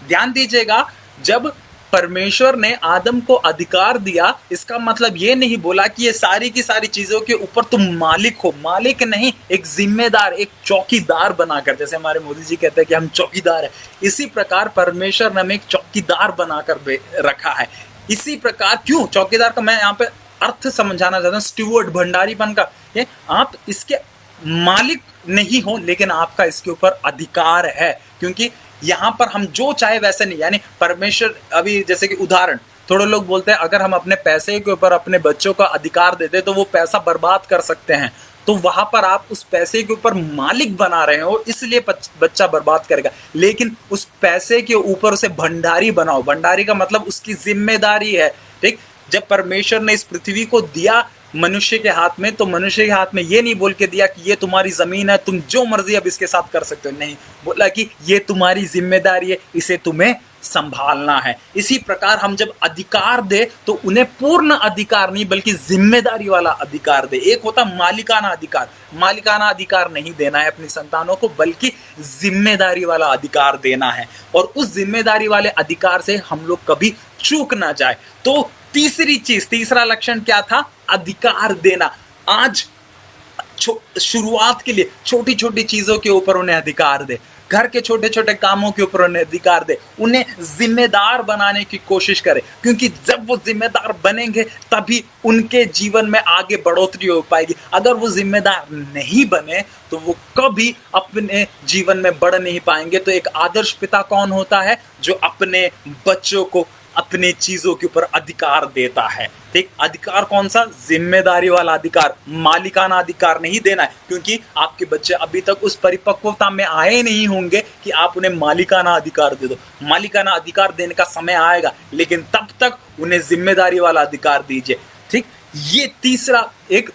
ध्यान दीजिएगा, जब परमेश्वर ने आदम को अधिकार दिया, इसका मतलब ये नहीं बोला कि ये सारी की सारी चीजों के ऊपर तुम मालिक हो। मालिक नहीं, एक जिम्मेदार, एक चौकीदार बनाकर, जैसे हमारे मोदी जी कहते हैं कि हम चौकीदार हैं, इसी प्रकार परमेश्वर ने हमें एक चौकीदार बनाकर रखा है। इसी प्रकार, क्यों चौकीदार का मैं यहाँ पे अर्थ समझाना चाहता हूँ, स्टुअर्ड, भंडारीपन का। ये आप इसके मालिक नहीं हो, लेकिन आपका इसके ऊपर अधिकार है, क्योंकि यहाँ पर हम जो चाहे वैसे नहीं, यानी परमेश्वर, अभी जैसे कि उदाहरण, थोड़े लोग बोलते हैं अगर हम अपने पैसे के ऊपर अपने बच्चों का अधिकार देते तो वो पैसा बर्बाद कर सकते हैं। तो वहां पर आप उस पैसे के ऊपर मालिक बना रहे हो, इसलिए बच्चा बर्बाद करेगा। लेकिन उस पैसे के ऊपर उसे भंडारी बनाओ। भंडारी का मतलब उसकी जिम्मेदारी है, ठीक। जब परमेश्वर ने इस पृथ्वी को दिया मनुष्य के हाथ में, तो मनुष्य के हाथ में ये नहीं बोल के दिया कि ये तुम्हारी जमीन है, तुम जो मर्जी अब इसके साथ कर सकते हो। नहीं, बोला कि ये तुम्हारी जिम्मेदारी है, इसे तुम्हें संभालना है। इसी प्रकार हम जब अधिकार दे तो उन्हें पूर्ण अधिकार नहीं बल्कि जिम्मेदारी वाला अधिकार दे। एक होता मालिकाना अधिकार, मालिकाना अधिकार नहीं देना है अपनी संतानों को, बल्कि जिम्मेदारी वाला अधिकार देना है। और उस जिम्मेदारी वाले अधिकार से हम लोग कभी चूक ना जाए। तो तीसरी चीज, तीसरा लक्षण क्या था? अधिकार देना। आज शुरुआत के लिए छोटी छोटी चीजों के ऊपर उन्हें अधिकार दे, घर के छोटे छोटे कामों के ऊपर उन्हें अधिकार दे, उन्हें जिम्मेदार बनाने की कोशिश करे, क्योंकि जब वो जिम्मेदार बनेंगे तभी उनके जीवन में आगे बढ़ोतरी हो पाएगी। अगर वो जिम्मेदार नहीं बने तो वो कभी अपने जीवन में बढ़ नहीं पाएंगे। तो एक आदर्श पिता कौन होता है? जो अपने बच्चों को अपनी चीजों के ऊपर अधिकार देता है, ठीक। अधिकार कौन सा? जिम्मेदारी वाला अधिकार, मालिकाना अधिकार नहीं देना है, क्योंकि आपके बच्चे अभी तक उस परिपक्वता में आए नहीं होंगे कि आप उन्हें मालिकाना अधिकार दे दो। मालिकाना अधिकार देने का समय आएगा, लेकिन तब तक उन्हें जिम्मेदारी वाला अधिकार दीजिए, ठीक। ये तीसरा एक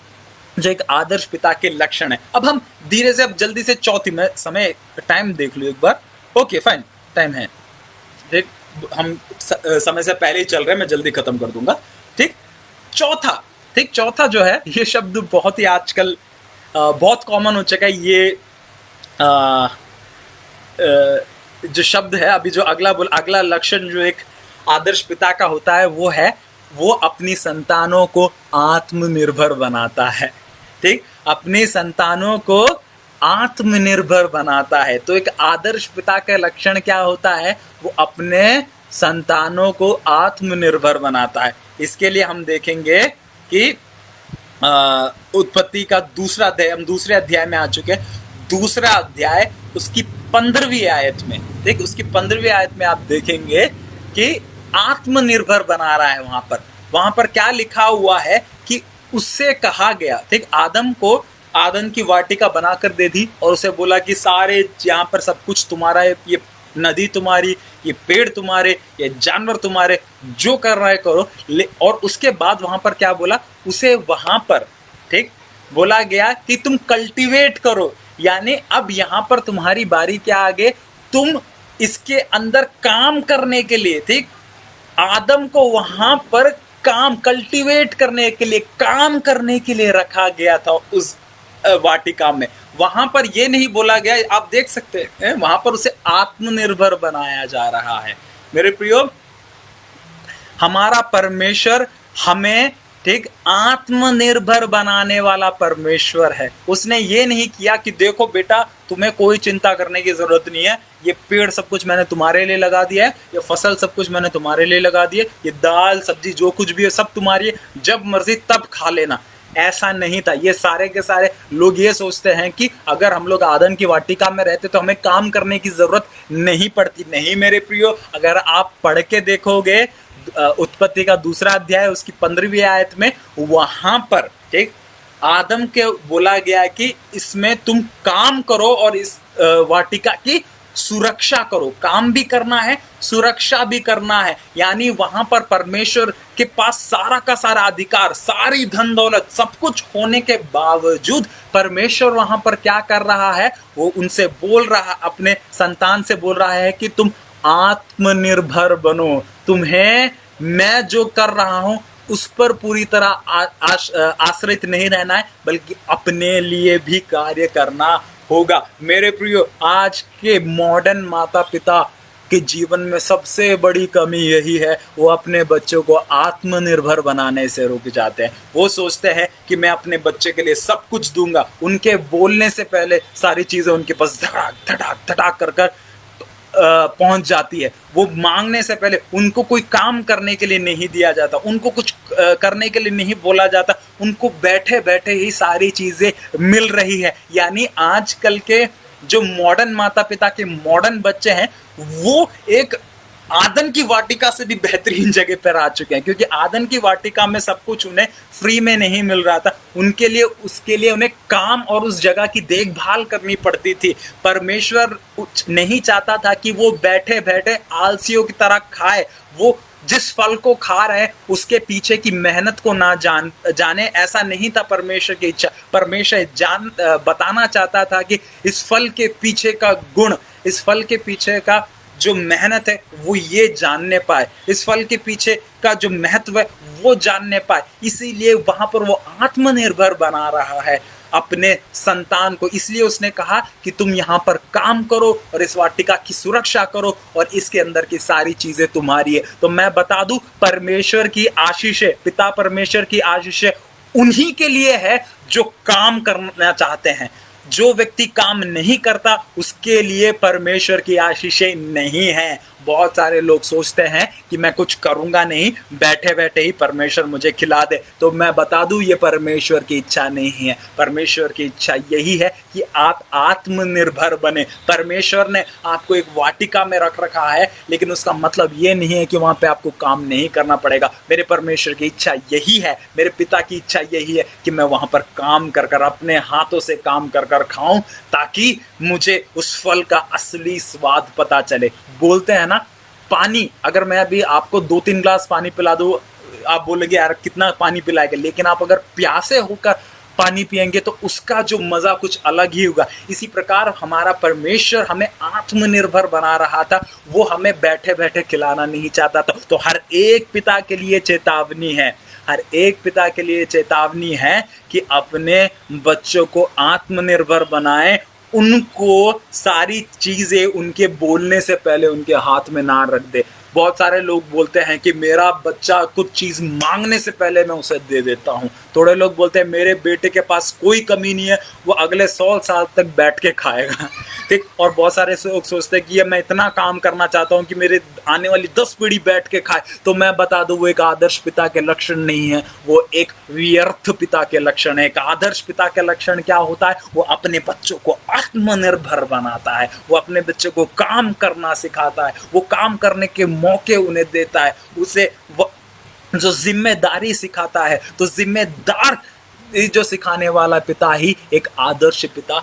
जो एक आदर्श पिता के लक्षण है। अब हम धीरे से, अब जल्दी से चौथी में, समय टाइम देख लो एक बार। ओके फाइन, टाइम है, ठीक। हम समय से पहले ही चल रहे हैं, मैं जल्दी खत्म कर दूंगा, ठीक। चौथा, ठीक, चौथा जो है, ये शब्द बहुत ही आजकल बहुत कॉमन हो चुका है। ये जो शब्द है अभी, जो अगला लक्षण जो एक आदर्श पिता का होता है वो है, वो अपनी संतानों को आत्मनिर्भर बनाता है, ठीक। अपनी संतानों को आत्मनिर्भर बनाता है। तो एक आदर्श पिता का लक्षण क्या होता है? वो अपने संतानों को आत्मनिर्भर बनाता है। इसके लिए हम देखेंगे कि उत्पत्ति का दूसरा अध्याय, हम दूसरे अध्याय में आ चुके हैं। दूसरा अध्याय उसकी 15वीं आयत में, ठीक, उसकी 15वीं आयत में आप देखेंगे कि आत्मनिर्भर बना रहा है। वहां पर क्या लिखा हुआ है कि उससे कहा गया, ठीक, आदम को आदम की वाटिका बनाकर दे दी और उसे बोला कि सारे यहाँ पर सब कुछ तुम्हारा है, ये नदी तुम्हारी, ये पेड़ तुम्हारे, ये जानवर तुम्हारे, जो कर रहे करो। और उसके बाद वहां पर क्या बोला? उसे वहां पर, ठीक, बोला गया कि तुम कल्टीवेट करो, यानी अब यहाँ पर तुम्हारी बारी क्या आगे, तुम इसके अंदर काम करने के लिए, ठीक। आदम को वहां पर काम, कल्टीवेट करने के लिए, काम करने के लिए रखा गया था उस वाटिका में। वहां पर यह नहीं बोला गया, आप देख सकते हैं वहां पर उसे आत्मनिर्भर बनाया जा रहा है। मेरे प्रियो, हमारा परमेश्वर हमें, ठीक, आत्मनिर्भर बनाने वाला परमेश्वर है। उसने ये नहीं किया कि देखो बेटा तुम्हें कोई चिंता करने की जरूरत नहीं है, ये पेड़ सब कुछ मैंने तुम्हारे लिए लगा दिया है, ये फसल सब कुछ मैंने तुम्हारे लिए लगा दी है, ये दाल सब्जी जो कुछ भी है सब तुम्हारी है, जब मर्जी तब खा लेना। ऐसा नहीं था। ये सारे के सारे लोग ये सोचते हैं कि अगर हम लोग आदम की वाटिका में रहते तो हमें काम करने की जरूरत नहीं पड़ती। नहीं मेरे प्रियो, अगर आप पढ़ के देखोगे उत्पत्ति का दूसरा अध्याय उसकी 15वीं आयत में, वहां पर ठीक आदम के बोला गया है कि इसमें तुम काम करो और इस वाटिका की सुरक्षा करो। काम भी करना है, सुरक्षा भी करना है। यानी वहां पर परमेश्वर के पास सारा का सारा अधिकार, सारी धन दौलत, सब कुछ होने के बावजूद परमेश्वर वहां पर क्या कर रहा है, वो उनसे बोल रहा, अपने संतान से बोल रहा है कि तुम आत्मनिर्भर बनो। तुम्हें मैं जो कर रहा हूं उस पर पूरी तरह आश्रित नहीं रहना है, बल्कि अपने लिए भी कार्य करना होगा। मेरे प्रियो, आज के मॉडर्न माता पिता के जीवन में सबसे बड़ी कमी यही है, वो अपने बच्चों को आत्मनिर्भर बनाने से रुक जाते हैं। वो सोचते हैं कि मैं अपने बच्चे के लिए सब कुछ दूंगा, उनके बोलने से पहले सारी चीज़ें उनके पास धड़ाक धड़ाक धड़ाक कर कर पहुंच जाती है। वो मांगने से पहले उनको कोई काम करने के लिए नहीं दिया जाता, उनको कुछ करने के लिए नहीं बोला जाता, उनको बैठे बैठे ही सारी चीज़ें मिल रही है। यानी आजकल के जो मॉडर्न माता पिता के मॉडर्न बच्चे हैं, वो एक आदन की वाटिका से भी बेहतरीन जगह पर आ चुके हैं, क्योंकि आदन की वाटिका में सब कुछ उन्हें फ्री में नहीं मिल रहा था। उनके लिए, उसके लिए उन्हें काम और उस जगह की देखभाल करनी पड़ती थी। परमेश्वर नहीं चाहता था कि वो बैठे बैठे आलसियों की तरह खाए। वो जिस फल को खा रहे हैं उसके पीछे की मेहनत को ना जाने, ऐसा नहीं था परमेश्वर की इच्छा। परमेश्वर बताना चाहता था कि इस फल के पीछे का गुण, इस फल के पीछे का जो मेहनत है वो ये जानने पाए, इस फल के पीछे का जो महत्व है वो जानने पाए। इसीलिए वहां पर वो आत्मनिर्भर बना रहा है अपने संतान को। इसलिए उसने कहा कि तुम यहाँ पर काम करो और इस वाटिका की सुरक्षा करो और इसके अंदर की सारी चीजें तुम्हारी है। तो मैं बता दूं, परमेश्वर की आशीषें, पिता परमेश्वर की आशीषें उन्हीं के लिए है जो काम करना चाहते हैं। जो व्यक्ति काम नहीं करता उसके लिए परमेश्वर की आशीषें नहीं है। बहुत सारे लोग सोचते हैं कि मैं कुछ करूंगा नहीं, बैठे बैठे ही परमेश्वर मुझे खिला दे। तो मैं बता दूं, ये परमेश्वर की इच्छा नहीं है। परमेश्वर की इच्छा यही है कि आप आत्मनिर्भर बने। परमेश्वर ने आपको एक वाटिका में रख रखा है, लेकिन उसका मतलब ये नहीं है कि वहां पे आपको काम नहीं करना पड़ेगा। मेरे परमेश्वर की इच्छा यही है, मेरे पिता की इच्छा यही है कि मैं वहां पर काम कर कर, अपने हाथों से काम कर कर खाऊं, ताकि मुझे उस फल का असली स्वाद पता चले। बोलते हैं ना, पानी, अगर मैं अभी आपको 2-3 ग्लास पानी पिला दूं, आप बोलेंगे यार कितना पानी पिलाएगा, लेकिन आप अगर प्यासे होकर पानी पिएंगे तो उसका जो मजा कुछ अलग ही होगा। इसी प्रकार हमारा परमेश्वर हमें आत्मनिर्भर बना रहा था, वो हमें बैठे बैठे खिलाना नहीं चाहता था। तो हर एक पिता के लिए चेतावनी है, हर एक पिता के लिए चेतावनी है कि अपने बच्चों को आत्मनिर्भर बनाएं, उनको सारी चीजें उनके बोलने से पहले उनके हाथ में ना रख दे। बहुत सारे लोग बोलते हैं कि मेरा बच्चा कुछ चीज मांगने से पहले मैं उसे दे देता हूँ। थोड़े लोग बोलते हैं मेरे बेटे के पास कोई कमी नहीं है, वो अगले 100 साल तक बैठ के खाएगा। ठीक। और बहुत सारे लोग सोचते हैं कि मैं इतना काम करना चाहता हूँ कि मेरे आने वाली 10 पीढ़ी बैठ के खाए। तो मैं बता दूं, वो एक आदर्श पिता के लक्षण नहीं है, वो एक व्यर्थ पिता के लक्षण है। एक आदर्श पिता के लक्षण क्या होता है? वो अपने बच्चों को आत्मनिर्भर बनाता है, वो अपने बच्चों को काम करना सिखाता है, वो काम करने के मौके उन्हें देता है, उसे जो जिम्मेदारी सिखाता है। तो जिम्मेदार जो सिखाने वाला पिता ही एक आदर्श पिता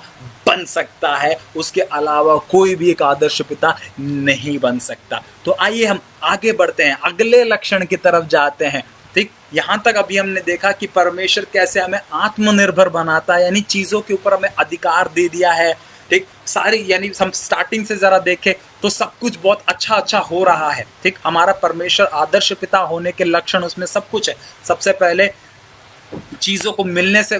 बन सकता है, उसके अलावा कोई भी एक आदर्श पिता नहीं बन सकता। तो आइए हम आगे बढ़ते हैं, अगले लक्षण की तरफ जाते हैं। ठीक, यहां तक अभी हमने देखा कि परमेश्वर कैसे हमें आत्मनिर्भर बनाता है, यानी चीजों के ऊपर हमें अधिकार दे दिया है। ठीक, सारी, यानी हम स्टार्टिंग से जरा देखें तो सब कुछ बहुत अच्छा हो रहा है। ठीक, हमारा परमेश्वर आदर्श पिता होने के लक्षण उसमें सब कुछ है। सबसे पहले चीज़ों को मिलने से,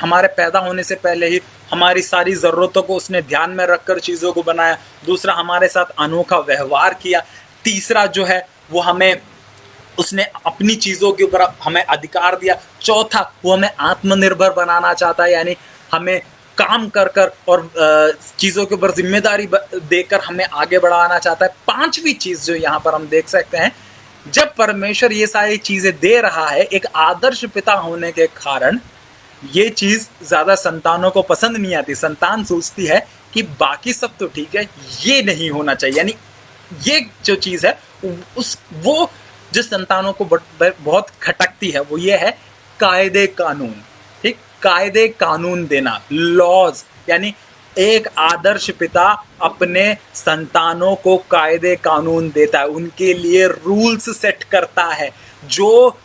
हमारे पैदा होने से पहले ही हमारी सारी ज़रूरतों को उसने ध्यान में रखकर चीज़ों को बनाया। दूसरा, हमारे साथ अनोखा व्यवहार किया। तीसरा जो है वो हमें, उसने अपनी चीज़ों के ऊपर हमें अधिकार दिया। चौथा, वो हमें आत्मनिर्भर बनाना चाहता है, यानी हमें काम कर कर और चीज़ों के ऊपर जिम्मेदारी देकर हमें आगे बढ़ाना चाहता है। पांचवी चीज़ जो यहाँ पर हम देख सकते हैं, जब परमेश्वर ये सारी चीजें दे रहा है, एक आदर्श पिता होने के कारण ये चीज ज्यादा संतानों को पसंद नहीं आती। संतान सोचती है कि बाकी सब तो ठीक है, ये नहीं होना चाहिए। यानी ये जो चीज है, वो जो संतानों को बहुत खटकती है वो ये है कायदे कानून। ठीक, कायदे कानून देना, लॉज, यानी एक आदर्श पिता अपने संतानों को कायदे कानून देता है, उनके लिए रूल्स सेट करता है। जो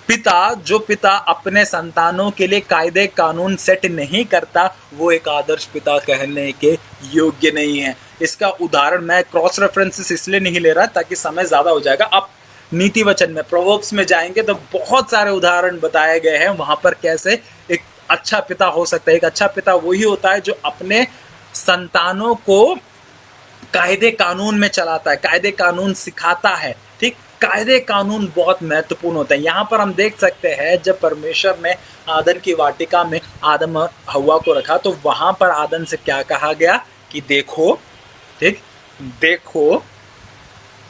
पिता अपने संतानों के लिए कायदे कानून सेट नहीं करता वो एक आदर्श पिता कहने के योग्य नहीं है। इसका उदाहरण मैं क्रॉस रेफरेंसेस इसलिए नहीं ले रहा ताकि समय ज़्यादा हो जाएगा। आप नीति वचन में, प्रोवर्ब्स में जाएंगे तो बहुत सारे उदाहरण बताए गए हैं वहाँ पर कैसे एक अच्छा पिता हो सकता है। एक अच्छा पिता वही होता है जो अपने संतानों को कायदे कानून में चलाता है, कायदे कानून सिखाता है। ठीक, कायदे कानून बहुत महत्वपूर्ण होते हैं। यहाँ पर हम देख सकते हैं जब परमेश्वर ने आदन की वाटिका में आदम और हव्वा को रखा तो वहाँ पर आदम से क्या कहा गया कि देखो, ठीक, देखो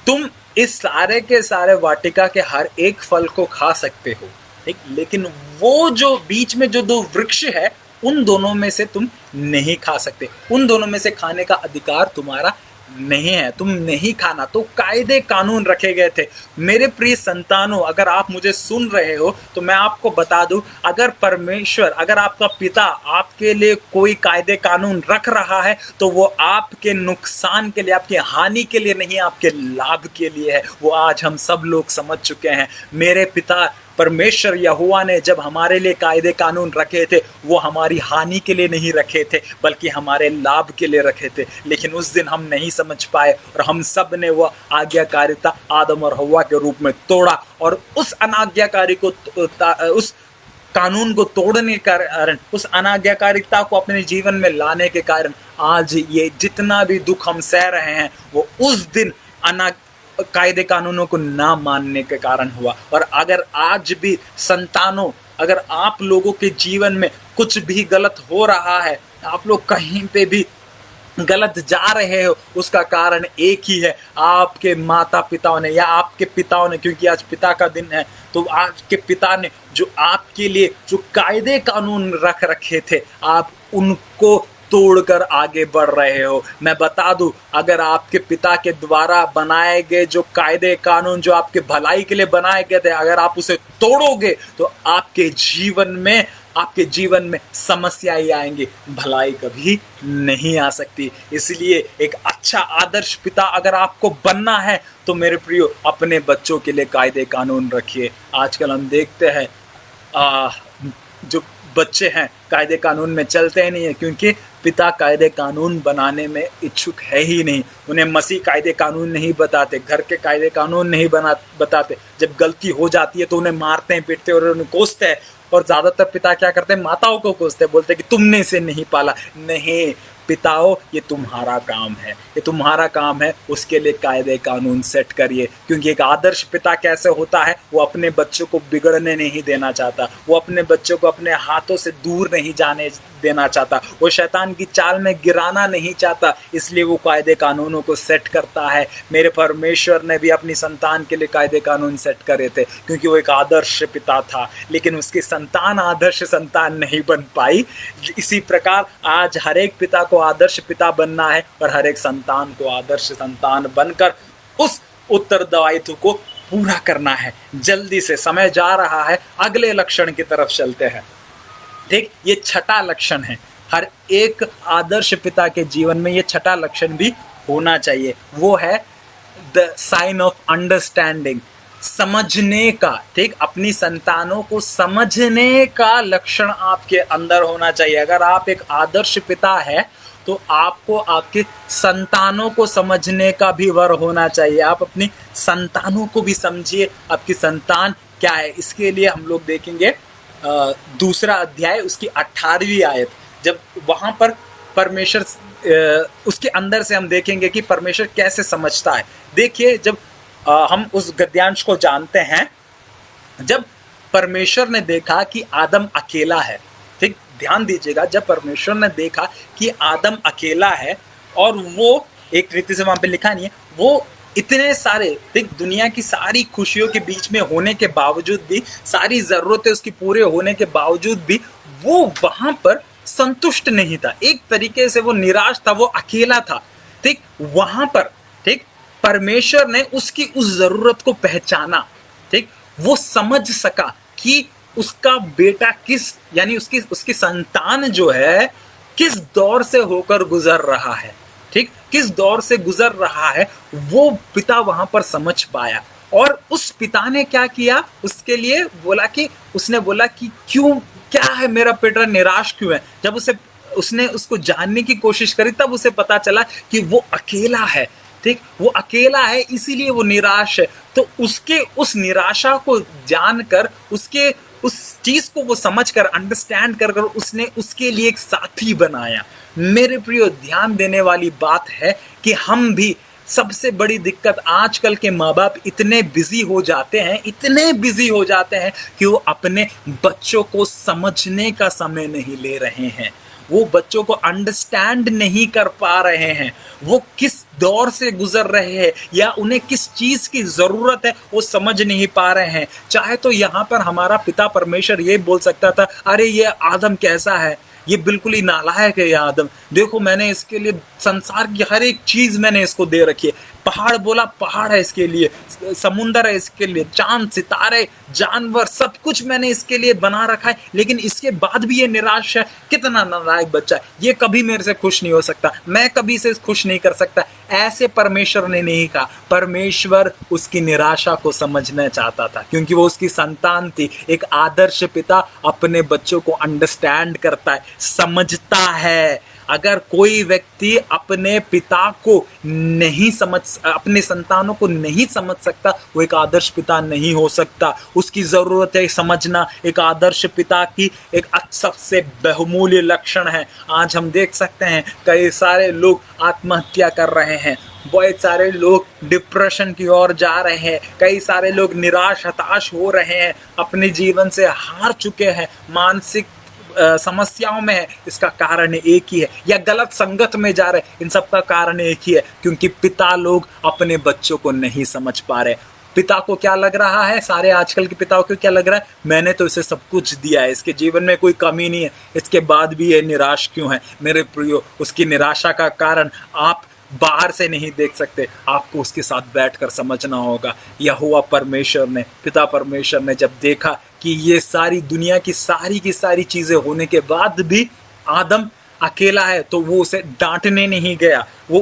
तुम इस सारे के सारे वाटिका के हर एक फल को खा सकते हो, ठीक, लेकिन वो जो बीच में जो दो वृक्ष है उन दोनों में से तुम नहीं खा सकते, उन दोनों में से खाने का अधिकार तुम्हारा नहीं है, तुम नहीं खाना। तो कायदे कानून रखे गए थे। मेरे प्रिय संतानों, अगर आप मुझे सुन रहे हो तो मैं आपको बता दूं, अगर परमेश्वर, अगर आपका पिता आपके लिए कोई कायदे कानून रख रहा है तो वो आपके नुकसान के लिए, आपकी हानि के लिए नहीं, आपके लाभ के लिए है। वो आज हम सब लोग समझ चुके हैं। मेरे पिता परमेश्वर यहोवा ने जब हमारे लिए कायदे कानून रखे थे वो हमारी हानि के लिए नहीं रखे थे बल्कि हमारे लाभ के लिए रखे थे। लेकिन उस दिन हम नहीं समझ पाए और हम सब ने वो आज्ञाकारिता आदम और हव्वा के रूप में तोड़ा और उस अनाज्ञाकारी को, उस कानून को तोड़ने के कारण, उस अनाज्ञाकारिता को अपने जीवन में लाने के कारण आज ये जितना भी दुख हम सह रहे हैं वो उस दिन कायदे कानूनों को ना मानने के कारण हुआ। और अगर आज भी संतानों, अगर आप लोगों के जीवन में कुछ भी गलत हो रहा है, आप लोग कहीं पे भी गलत जा रहे हो, उसका कारण एक ही है, आपके माता पिताओं ने या आपके पिताओं ने, क्योंकि आज पिता का दिन है, तो आज के पिता ने जो आपके लिए जो कायदे कानून रख रखे थे आप उनको तोड़कर आगे बढ़ रहे हो। मैं बता दूं, अगर आपके पिता के द्वारा बनाए गए जो कायदे कानून जो आपके भलाई के लिए बनाए गए थे, अगर आप उसे तोड़ोगे तो आपके जीवन में समस्या ही आएंगी, भलाई कभी नहीं आ सकती। इसलिए एक अच्छा आदर्श पिता अगर आपको बनना है तो मेरे प्रियो अपने बच्चों के लिए कायदे कानून रखिए। आजकल हम देखते हैं जो बच्चे हैं कायदे कानून में चलते ही नहीं है क्योंकि पिता कायदे कानून बनाने में इच्छुक है ही नहीं। उन्हें मसीह कायदे कानून नहीं बताते, घर के कायदे कानून नहीं बताते। जब गलती हो जाती है तो उन्हें मारते हैं, पीटते हैं और उन्हें कोसते हैं। और ज़्यादातर पिता क्या करते हैं, माताओं को कोसते हैं, बोलते हैं कि तुमने इसे नहीं पाला। नहीं पिताओं, ये तुम्हारा काम है, ये तुम्हारा काम है, उसके लिए कायदे कानून सेट करिए। क्योंकि एक आदर्श पिता कैसे होता है, वो अपने बच्चों को बिगड़ने नहीं देना चाहता, वो अपने बच्चों को अपने हाथों से दूर नहीं जाने देना चाहता, वो शैतान की चाल में गिराना नहीं चाहता, इसलिए वो कायदे कानूनों को सेट करता है। मेरे परमेश्वर ने भी अपनी संतान के लिए कायदे कानून सेट करे थे क्योंकि वो एक आदर्श पिता था, लेकिन उसकी संतान आदर्श संतान नहीं बन पाई। इसी प्रकार आज हर एक पिता को आदर्श पिता बनना है और हर एक संतान को आदर्श संतान बनकर उस उत्तरदायित्व को पूरा करना है। जल्दी से समय जा रहा है, अगले लक्षण की तरफ चलते हैं। ठीक, ये छठा लक्षण है। हर एक आदर्श पिता के जीवन में ये छठा लक्षण भी होना चाहिए। वो है द साइन ऑफ अंडरस्टैंडिंग, समझने का। ठीक, अपनी संतानों को समझने का लक्षण आपके अंदर होना चाहिए। अगर आप एक आदर्श पिता है तो आपको आपके संतानों को समझने का भी वर होना चाहिए। आप अपनी संतानों को भी समझिए, आपकी संतान क्या है। इसके लिए हम लोग देखेंगे दूसरा अध्याय उसकी 18वीं आयत, जब वहाँ पर परमेश्वर उसके अंदर से हम देखेंगे कि परमेश्वर कैसे समझता है। देखिए, जब हम उस गद्यांश को जानते हैं, जब परमेश्वर ने देखा कि आदम अकेला है, ठीक, ध्यान दीजिएगा, जब परमेश्वर ने देखा कि आदम अकेला है और वो एक रीति से वहाँ पे लिखा नहीं है, वो इतने सारे, ठीक, दुनिया की सारी खुशियों के बीच में होने के बावजूद भी, सारी ज़रूरतें उसकी पूरे होने के बावजूद भी वो वहाँ पर संतुष्ट नहीं था। एक तरीके से वो निराश था, वो अकेला था। ठीक, वहाँ पर, ठीक, परमेश्वर ने उसकी उस ज़रूरत को पहचाना, ठीक? वो समझ सका कि उसका बेटा किस यानी उसकी उसकी संतान जो है, किस दौर से होकर गुज़र रहा है, ठीक? किस दौर से गुज़र रहा है, वो पिता वहाँ पर समझ पाया। और उस पिता ने क्या किया, उसके लिए बोला कि उसने बोला कि क्यों, क्या है मेरा बेटा निराश क्यों है? जब उसने उसको जानने की कोशिश करी, तब उसे पता चला कि वो अकेला है, ठीक? वो अकेला है, इसीलिए वो निराश है। तो उसके उस निराशा को जानकर, उसके उस चीज को वो समझकर, अंडरस्टैंड कर कर उसने उसके लिए एक साथी बनाया। मेरे प्रियो, ध्यान देने वाली बात है कि हम भी, सबसे बड़ी दिक्कत आजकल के माँ बाप इतने बिजी हो जाते हैं, इतने बिजी हो जाते हैं कि वो अपने बच्चों को समझने का समय नहीं ले रहे हैं। वो बच्चों को अंडरस्टैंड नहीं कर पा रहे हैं, वो किस दौर से गुजर रहे हैं या उन्हें किस चीज की जरूरत है वो समझ नहीं पा रहे हैं। चाहे तो यहाँ पर हमारा पिता परमेश्वर ये बोल सकता था, अरे ये आदम कैसा है, ये बिल्कुल ही नालायक है ये आदम, देखो मैंने इसके लिए संसार की हर एक चीज मैंने इसको दे रखी है। पहाड़ बोला, पहाड़ है इसके लिए, समुंदर है इसके लिए, चांद सितारे जानवर सब कुछ मैंने इसके लिए बना रखा है, लेकिन इसके बाद भी ये निराश है। कितना नालायक बच्चा है, ये कभी मेरे से खुश नहीं हो सकता, मैं कभी इसे खुश नहीं कर सकता। ऐसे परमेश्वर ने नहीं कहा। परमेश्वर उसकी निराशा को समझना चाहता था, क्योंकि वो उसकी संतान थी। एक आदर्श पिता अपने बच्चों को अंडरस्टैंड करता है, समझता है। अगर कोई व्यक्ति अपने पिता को नहीं समझ, अपने संतानों को नहीं समझ सकता, वो एक आदर्श पिता नहीं हो सकता। उसकी जरूरत है समझना। एक आदर्श पिता की एक सबसे बहुमूल्य लक्षण है। आज हम देख सकते हैं कई सारे लोग आत्महत्या कर रहे हैं, बहुत सारे लोग डिप्रेशन की ओर जा रहे हैं, कई सारे लोग निराश हताश हो रहे हैं, अपने जीवन से हार चुके हैं, मानसिक समस्याओं में है। इसका कारण एक ही है, या गलत संगत में जा रहे, इन सब का कारण एक ही है, क्योंकि पिता लोग अपने बच्चों को नहीं समझ पा रहे। पिता को क्या लग रहा है, सारे आजकल के पिताओं को क्या लग रहा है, मैंने तो इसे सब कुछ दिया है, इसके जीवन में कोई कमी नहीं है, इसके बाद भी ये निराश क्यों है। मेरे प्रियो, उसकी निराशा का कारण आप बाहर से नहीं देख सकते, आपको उसके साथ बैठकर समझना होगा। यहोवा परमेश्वर ने, पिता परमेश्वर ने जब देखा कि ये सारी दुनिया की सारी चीजें होने के बाद भी आदम अकेला है, तो वो उसे डांटने नहीं गया, वो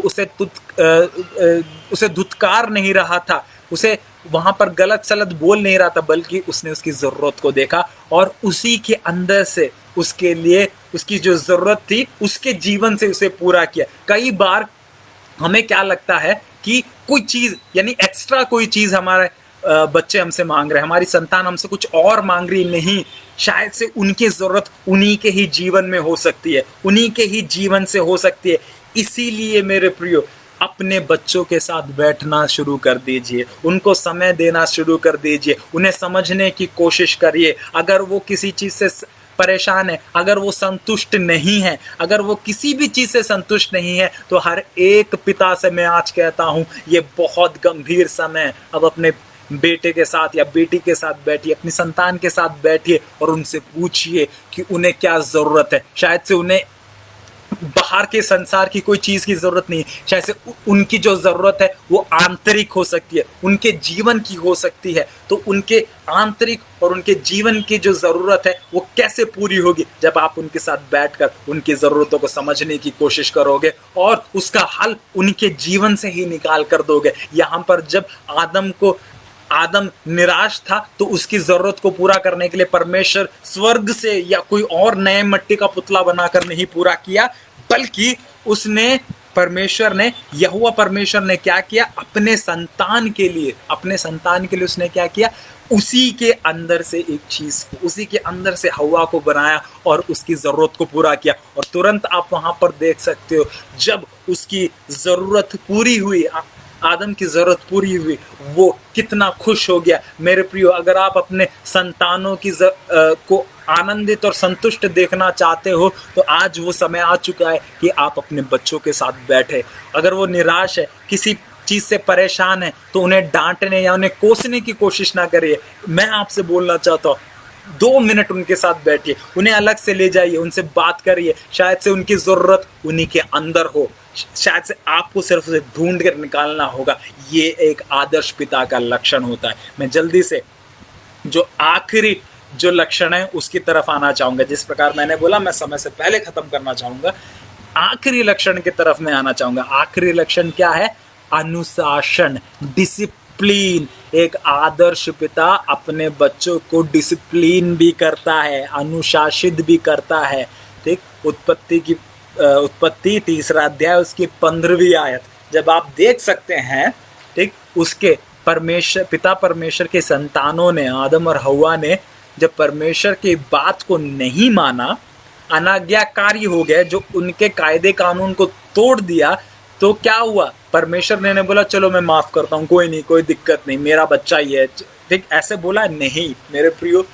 उसे धुतकार नहीं रहा था, उसे वहां पर गलत सलत बोल नहीं रहा था, बल्कि उसने उसकी जरूरत को देखा और उसी के अंदर से उसके लिए उसकी जो जरूरत थी उसके जीवन से उसे पूरा किया। कई बार हमें क्या लगता है कि कोई चीज, यानी एक्स्ट्रा कोई चीज हमारे बच्चे हमसे मांग रहे हैं, हमारी संतान हमसे कुछ और मांग रही नहीं, शायद से उनकी जरूरत उन्हीं के ही जीवन में हो सकती है, उन्हीं के ही जीवन से हो सकती है। इसीलिए मेरे प्रियो, अपने बच्चों के साथ बैठना शुरू कर दीजिए, उनको समय देना शुरू कर दीजिए, उन्हें समझने की कोशिश करिए। अगर वो किसी चीज से परेशान है, अगर वो संतुष्ट नहीं है, अगर वो किसी भी चीज से संतुष्ट नहीं है, तो हर एक पिता से मैं आज कहता हूं, ये बहुत गंभीर समय है। अब अपने बेटे के साथ या बेटी के साथ बैठिए, अपनी संतान के साथ बैठिए और उनसे पूछिए कि उन्हें क्या जरूरत है। शायद से उन्हें बाहर के संसार की कोई चीज की जरूरत नहीं, शायद से उनकी जो जरूरत है वो आंतरिक हो सकती है, उनके जीवन की हो सकती है। तो उनके आंतरिक और उनके जीवन की जो जरूरत है वो कैसे पूरी होगी, जब आप उनके साथ बैठकर उनकी जरूरतों को समझने की कोशिश करोगे और उसका हल उनके जीवन से ही निकाल कर दोगे। यहाँ पर जब आदम निराश था, तो उसकी जरूरत को पूरा करने के लिए परमेश्वर स्वर्ग से या कोई और नए मिट्टी का पुतला बनाकर नहीं पूरा किया, बल्कि यहोवा परमेश्वर ने क्या किया, अपने संतान के लिए उसने क्या किया, उसी के अंदर से एक चीज को, उसी के अंदर से हवा को बनाया और उसकी जरूरत को पूरा किया। और तुरंत आप वहां पर देख सकते हो, जब उसकी जरूरत पूरी हुई, आदम की जरूरत पूरी हुई, वो कितना खुश हो गया। मेरे प्रियो, अगर आप अपने संतानों की को आनंदित और संतुष्ट देखना चाहते हो, तो आज वो समय आ चुका है कि आप अपने बच्चों के साथ बैठे। अगर वो निराश है, किसी चीज से परेशान है, तो उन्हें डांटने या उन्हें कोसने की कोशिश ना करिए। मैं आपसे बोलना चाहता हूँ, 2 मिनट उनके साथ बैठिए, उन्हें अलग से ले जाइए, उनसे बात करिए। शायद से उनकी ज़रूरत उन्हीं के अंदर हो, शायद से आपको सिर्फ उसे ढूंढ कर निकालना होगा। ये एक आदर्श पिता का लक्षण होता है। मैं जल्दी से जो आखिरी जो लक्षण है उसकी तरफ आना चाहूँगा। जिस प्रकार मैंने बोला, मैं समय से पहले ख़त्म करना चाहूँगा। आखिरी लक्षण की तरफ मैं आना चाहूँगा। आखिरी लक्षण क्या है? अनुशासन, डिसिप्लिन। एक आदर्श पिता अपने बच्चों को डिसिप्लिन भी करता है, अनुशासित भी करता है। ठीक, उत्पत्ति 3 अध्याय उसकी 15वीं आयत जब आप देख सकते हैं, ठीक, उसके पिता परमेश्वर के संतानों ने, आदम और हव्वा ने जब परमेश्वर की बात को नहीं माना, अनाज्ञाकारी हो गए, जो उनके कायदे कानून को तोड़ दिया, तो क्या हुआ? परमेश्वर ने बोला चलो मैं माफ करता हूँ, कोई नहीं, कोई दिक्कत नहीं, मेरा बच्चा ही है। ठीक, ऐसे बोला नहीं मेरे प्रियो।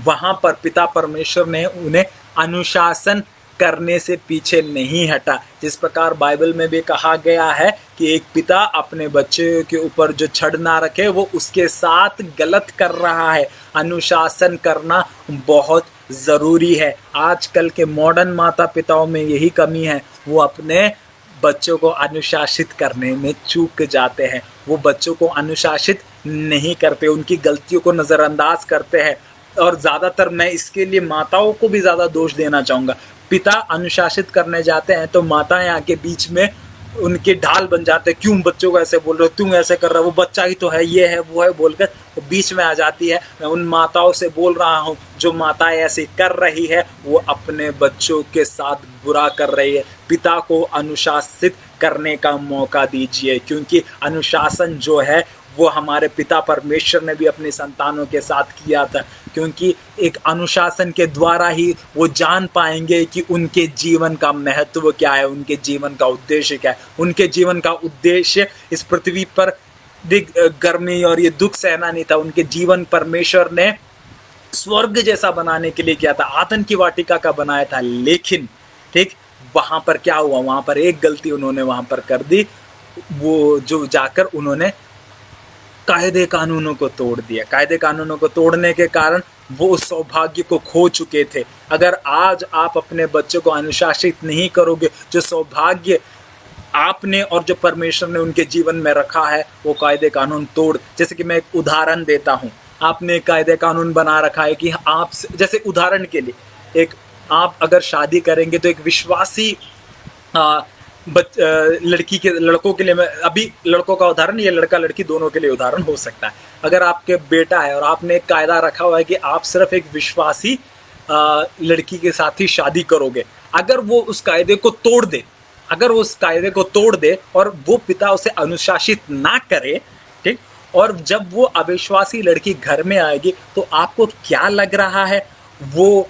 वहां पर पिता परमेश्वर ने उन्हें अनुशासन करने से पीछे नहीं हटा। जिस प्रकार बाइबल में भी कहा गया है कि एक पिता अपने बच्चे के ऊपर जो छड़ ना रखे, वो उसके साथ गलत कर रहा है। अनुशासन करना बहुत ज़रूरी है। आजकल के मॉडर्न माता पिताओं में यही कमी है, वो अपने बच्चों को अनुशासित करने में चूक जाते हैं। वो बच्चों को अनुशासित नहीं करते, उनकी गलतियों को नज़रअंदाज करते हैं। और ज़्यादातर मैं इसके लिए माताओं को भी ज़्यादा दोष देना चाहूँगा। पिता अनुशासित करने जाते हैं तो माताएं आके बीच में उनके ढाल बन जाते हैं। क्यों बच्चों को ऐसे बोल रहे हो, क्यों ऐसे कर रहा है, वो बच्चा ही तो है, ये है वो है बोलकर वो बीच में आ जाती है। मैं उन माताओं से बोल रहा हूँ जो माताएं ऐसे कर रही है, वो अपने बच्चों के साथ बुरा कर रही है। पिता को अनुशासित करने का मौका दीजिए, क्योंकि अनुशासन जो है वो हमारे पिता परमेश्वर ने भी अपने संतानों के साथ किया था। क्योंकि एक अनुशासन के द्वारा ही वो जान पाएंगे कि उनके जीवन का महत्व क्या है, उनके जीवन का उद्देश्य क्या है। उनके जीवन का उद्देश्य इस पृथ्वी पर गर्मी और ये दुख सहना नहीं था। उनके जीवन परमेश्वर ने स्वर्ग जैसा बनाने के लिए किया था, आदन की वाटिका का बनाया था। लेकिन ठीक, वहाँ पर क्या हुआ? वहाँ पर एक गलती उन्होंने वहाँ पर कर दी, वो जो जाकर उन्होंने कायदे कानूनों को तोड़ दिया। कायदे कानूनों को तोड़ने के कारण वो उस सौभाग्य को खो चुके थे। अगर आज आप अपने बच्चों को अनुशासित नहीं करोगे, जो सौभाग्य आपने और जो परमेश्वर ने उनके जीवन में रखा है, वो कायदे कानून तोड़। जैसे कि मैं एक उदाहरण देता हूँ, आपने कायदे कानून बना रखा है कि आप, जैसे उदाहरण के लिए, एक आप अगर शादी करेंगे तो एक विश्वासी लड़कों के लिए, मैं अभी लड़कों का उदाहरण, ये लड़का लड़की दोनों के लिए उदाहरण हो सकता है। अगर आपके बेटा है और आपने एक कायदा रखा हुआ है कि आप सिर्फ एक विश्वासी लड़की के साथ ही शादी करोगे, अगर वो उस कायदे को तोड़ दे, अगर वो उस कायदे को तोड़ दे और वो पिता उसे अनुशासित ना करे, ठीक, और जब वो अविश्वासी लड़की घर में आएगी तो आपको क्या लग रहा है? वो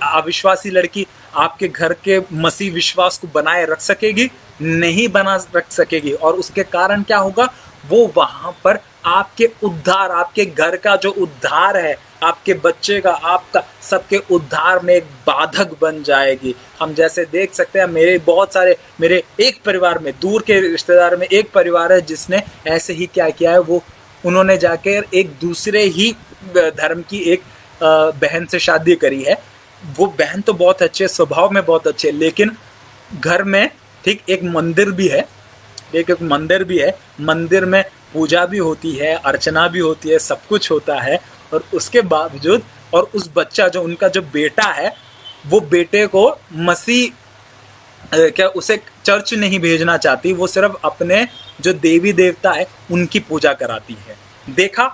अविश्वासी लड़की आपके घर के मसीह विश्वास को बनाए रख सकेगी? नहीं बना रख सकेगी। और उसके कारण क्या होगा? वो वहां पर आपके उद्धार, आपके घर का जो उद्धार है, आपके बच्चे का, आपका सबके उद्धार में एक बाधक बन जाएगी। हम जैसे देख सकते हैं, मेरे एक परिवार में, दूर के रिश्तेदार में एक परिवार है जिसने ऐसे ही क्या किया है, वो उन्होंने जाकर एक दूसरे ही धर्म की एक बहन से शादी करी है। वो बहन तो बहुत अच्छे, स्वभाव में बहुत अच्छे, लेकिन घर में ठीक एक मंदिर भी है, एक मंदिर भी है, मंदिर में पूजा भी होती है, अर्चना भी होती है, सब कुछ होता है। और उसके बावजूद, और उस बच्चा जो उनका जो बेटा है, वो बेटे को क्या उसे चर्च नहीं भेजना चाहती, वो सिर्फ अपने जो देवी देवता है उनकी पूजा कराती है। देखा,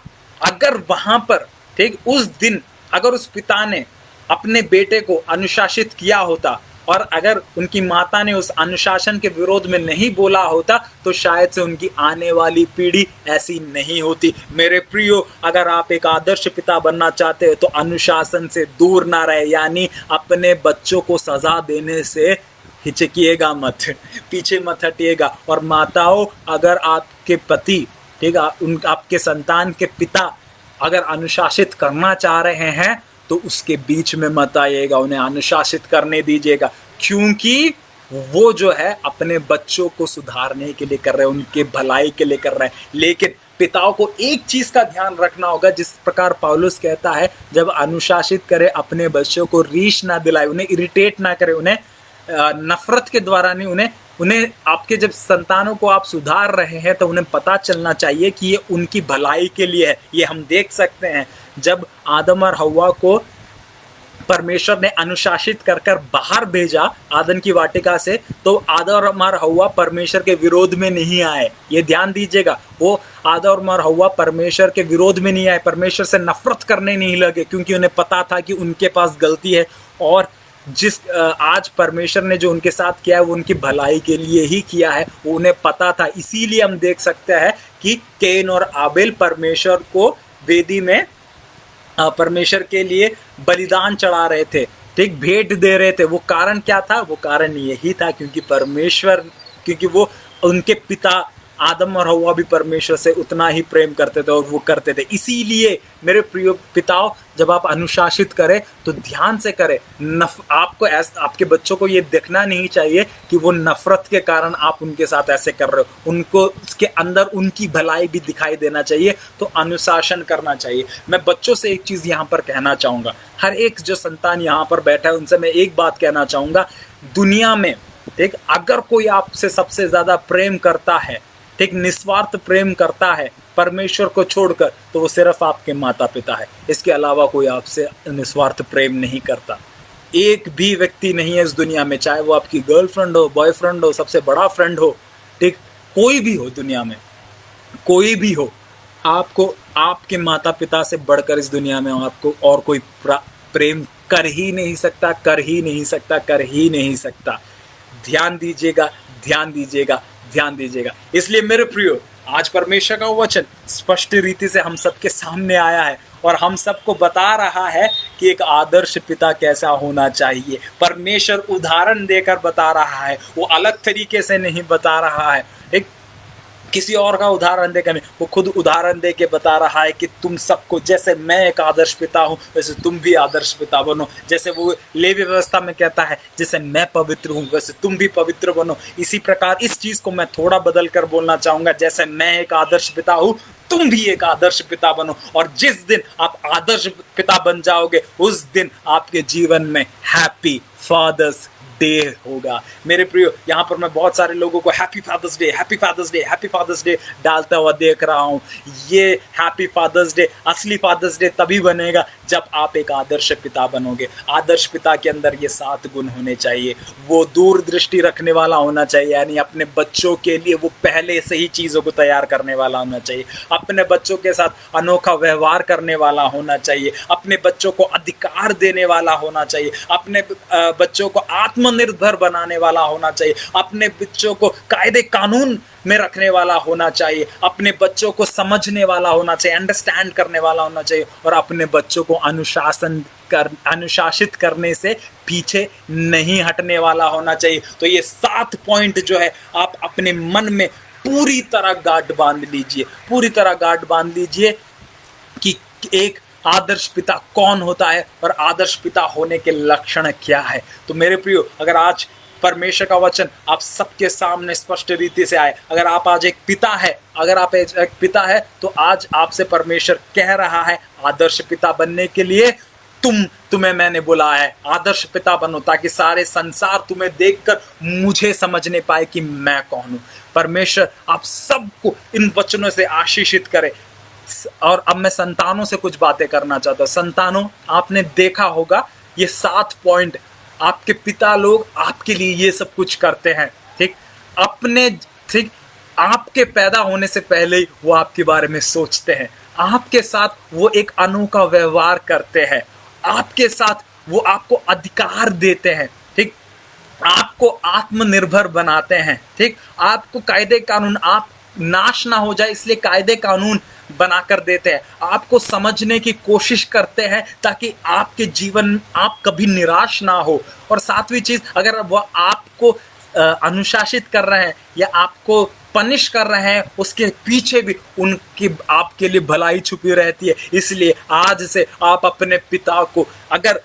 अगर वहां पर ठीक उस दिन अगर उस पिता ने अपने बेटे को अनुशासित किया होता और अगर उनकी माता ने उस अनुशासन के विरोध में नहीं बोला होता, तो शायद से उनकी आने वाली पीढ़ी ऐसी नहीं होती। मेरे प्रियो, अगर आप एक आदर्श पिता बनना चाहते हो तो अनुशासन से दूर ना रहे, यानी अपने बच्चों को सजा देने से हिचकिएगा मत, पीछे मत हटिएगा। और माताओं, अगर आपके पति ठीक है, आपके संतान के पिता अगर अनुशासित करना चाह रहे हैं तो उसके बीच में मत आइएगा, उन्हें अनुशासित करने दीजिएगा, क्योंकि वो जो है अपने बच्चों को सुधारने के लिए कर रहे हैं, उनके भलाई के लिए कर रहे हैं। लेकिन पिताओं को एक चीज का ध्यान रखना होगा, जिस प्रकार पौलुस कहता है, जब अनुशासित करे अपने बच्चों को रीछ ना दिलाए, उन्हें इरिटेट ना करे, उन्हें नफरत के द्वारा नहीं, उन्हें उन्हें आपके जब संतानों को आप सुधार रहे हैं तो उन्हें पता चलना चाहिए कि ये उनकी भलाई के लिए है। ये हम देख सकते हैं जब आदम और हव्वा को परमेश्वर ने अनुशासित कर कर बाहर भेजा आदन की वाटिका से, तो आदम और हव्वा परमेश्वर के विरोध में नहीं आए। ये ध्यान दीजिएगा, वो आदम और हव्वा परमेश्वर के विरोध में नहीं आए, परमेश्वर से नफरत करने नहीं लगे, क्योंकि उन्हें पता था कि उनके पास गलती है और जिस आज परमेश्वर ने जो उनके साथ किया है वो उनकी भलाई के लिए ही किया है, वो उन्हें पता था। इसीलिए हम देख सकते हैं कि कैन और आबेल परमेश्वर को वेदी में परमेश्वर के लिए बलिदान चढ़ा रहे थे, ठीक, भेंट दे रहे थे। वो कारण क्या था? वो कारण यही था क्योंकि वो उनके पिता आदम और हव्वा भी परमेश्वर से उतना ही प्रेम करते थे और वो करते थे। इसीलिए मेरे प्रिय पिताओं, जब आप अनुशासित करें तो ध्यान से करें। आपको आपके बच्चों को ये देखना नहीं चाहिए कि वो नफरत के कारण आप उनके साथ ऐसे कर रहे हो, उनको उसके अंदर उनकी भलाई भी दिखाई देना चाहिए, तो अनुशासन करना चाहिए। मैं बच्चों से एक चीज़ यहाँ पर कहना चाहूँगा, हर एक जो संतान यहाँ पर बैठा है उनसे मैं एक बात कहना चाहूँगा, दुनिया में एक अगर कोई आपसे सबसे ज़्यादा प्रेम करता है, ठीक, निस्वार्थ प्रेम करता है परमेश्वर को छोड़कर, तो वो सिर्फ आपके माता पिता है। इसके अलावा कोई आपसे निस्वार्थ प्रेम नहीं करता। एक भी व्यक्ति नहीं है इस दुनिया में, चाहे वो आपकी गर्लफ्रेंड हो, बॉयफ्रेंड हो, सबसे बड़ा फ्रेंड हो, ठीक, कोई भी हो दुनिया में, कोई भी हो, आपको आपके माता पिता से बढ़कर इस दुनिया में आपको और कोई प्रेम कर ही नहीं सकता, कर ही नहीं सकता, कर ही नहीं सकता। ध्यान दीजिएगा, ध्यान दीजिएगा, ध्यान दीजिएगा। इसलिए मेरे प्रियो, आज परमेश्वर का वचन स्पष्ट रीति से हम सबके सामने आया है और हम सबको बता रहा है कि एक आदर्श पिता कैसा होना चाहिए। परमेश्वर उदाहरण देकर बता रहा है, वो अलग तरीके से नहीं बता रहा है, एक किसी और का उदाहरण देकर नहीं, वो खुद उदाहरण दे के बता रहा है कि तुम सबको, जैसे मैं एक आदर्श पिता हूँ वैसे तुम भी आदर्श पिता बनो। जैसे वो लेवी व्यवस्था में कहता है जैसे मैं पवित्र हूँ वैसे तुम भी पवित्र बनो। इसी प्रकार इस चीज़ को मैं थोड़ा बदल कर बोलना चाहूँगा, जैसे मैं एक आदर्श पिता हूँ तुम भी एक आदर्श पिता बनो। और जिस दिन आप आदर्श पिता बन जाओगे उस दिन आपके जीवन में हैप्पी फादर्स डे होगा। मेरे प्रियो, यहाँ पर मैं बहुत सारे लोगों को happy father's day, happy father's day, happy father's day डालता हुआ देख रहा हूँ। ये हैप्पी फादर्स डे, असली फादर्स डे तभी बनेगा जब आप एक आदर्श पिता बनोगे। आदर्श पिता के अंदर ये 7 गुण होने चाहिए। वो दूरदृष्टि रखने वाला होना चाहिए, यानी अपने बच्चों के लिए वो पहले से ही चीज़ों को तैयार करने वाला होना चाहिए। अपने बच्चों के साथ अनोखा व्यवहार करने वाला होना चाहिए। अपने बच्चों को अधिकार देने वाला होना चाहिए। अपने बच्चों को आत्मनिर्भर बनाने वाला होना चाहिए। अपने बच्चों को कायदे कानून में रखने वाला होना चाहिए। अपने बच्चों को समझने वाला होना चाहिए, अंडरस्टैंड करने वाला होना चाहिए। और अपने बच्चों को अनुशासित करने से पीछे नहीं हटने वाला होना चाहिए। तो ये 7 पॉइंट जो है आप अपने मन में पूरी तरह गांठ बांध लीजिए, पूरी तरह गांठ बांध लीजिए कि एक आदर्श पिता कौन होता है और आदर्श पिता होने के लक्षण क्या है। तो मेरे प्रियो, अगर आज परमेश्वर का वचन आप सबके सामने स्पष्ट रीति से आए, अगर आप आज एक पिता है, अगर आप एक पिता है, तो आज आपसे परमेश्वर कह रहा है आदर्श पिता बनने के लिए तुम्हें मैंने बुलाया है। आदर्श पिता बनो ताकि सारे संसार तुम्हें देखकर मुझे समझने पाए कि मैं कौन हूँ। परमेश्वर आप सबको इन वचनों से आशीषित करे। और अब मैं संतानों से कुछ बातें करना चाहता हूँ। संतानों, आपने देखा होगा ये 7 पॉइंट आपके पिता लोग आपके लिए ये सब कुछ करते हैं, ठीक, ठीक, आपके पैदा होने से पहले ही वो आपके बारे में सोचते हैं। आपके साथ वो एक अनोखा व्यवहार करते हैं। आपके साथ वो आपको अधिकार देते हैं, ठीक, आपको आत्मनिर्भर बनाते हैं, ठीक, आपको कायदे कानून, आप नाश ना हो जाए इसलिए कायदे कानून बनाकर देते हैं। आपको समझने की कोशिश करते हैं ताकि आपके जीवन आप कभी निराश ना हो। और 7वीं चीज, अगर वो आपको अनुशासित कर रहे हैं या आपको पनिश कर रहे हैं, उसके पीछे भी उनकी आपके लिए भलाई छुपी रहती है। इसलिए आज से आप अपने पिता को, अगर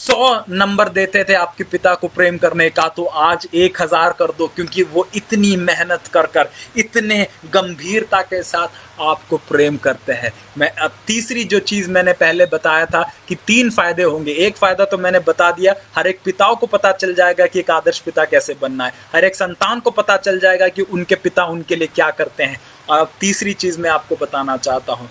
100 नंबर देते थे आपके पिता को प्रेम करने का, तो आज 1000 कर दो, क्योंकि वो इतनी मेहनत कर कर इतने गंभीरता के साथ आपको प्रेम करते हैं। मैं अब तीसरी जो चीज़ मैंने पहले बताया था कि 3 फायदे होंगे। एक फायदा तो मैंने बता दिया, हर एक पिताओं को पता चल जाएगा कि एक आदर्श पिता कैसे बनना है, हर एक संतान को पता चल जाएगा कि उनके पिता उनके लिए क्या करते हैं। और अब तीसरी चीज़ मैं आपको बताना चाहता हूँ,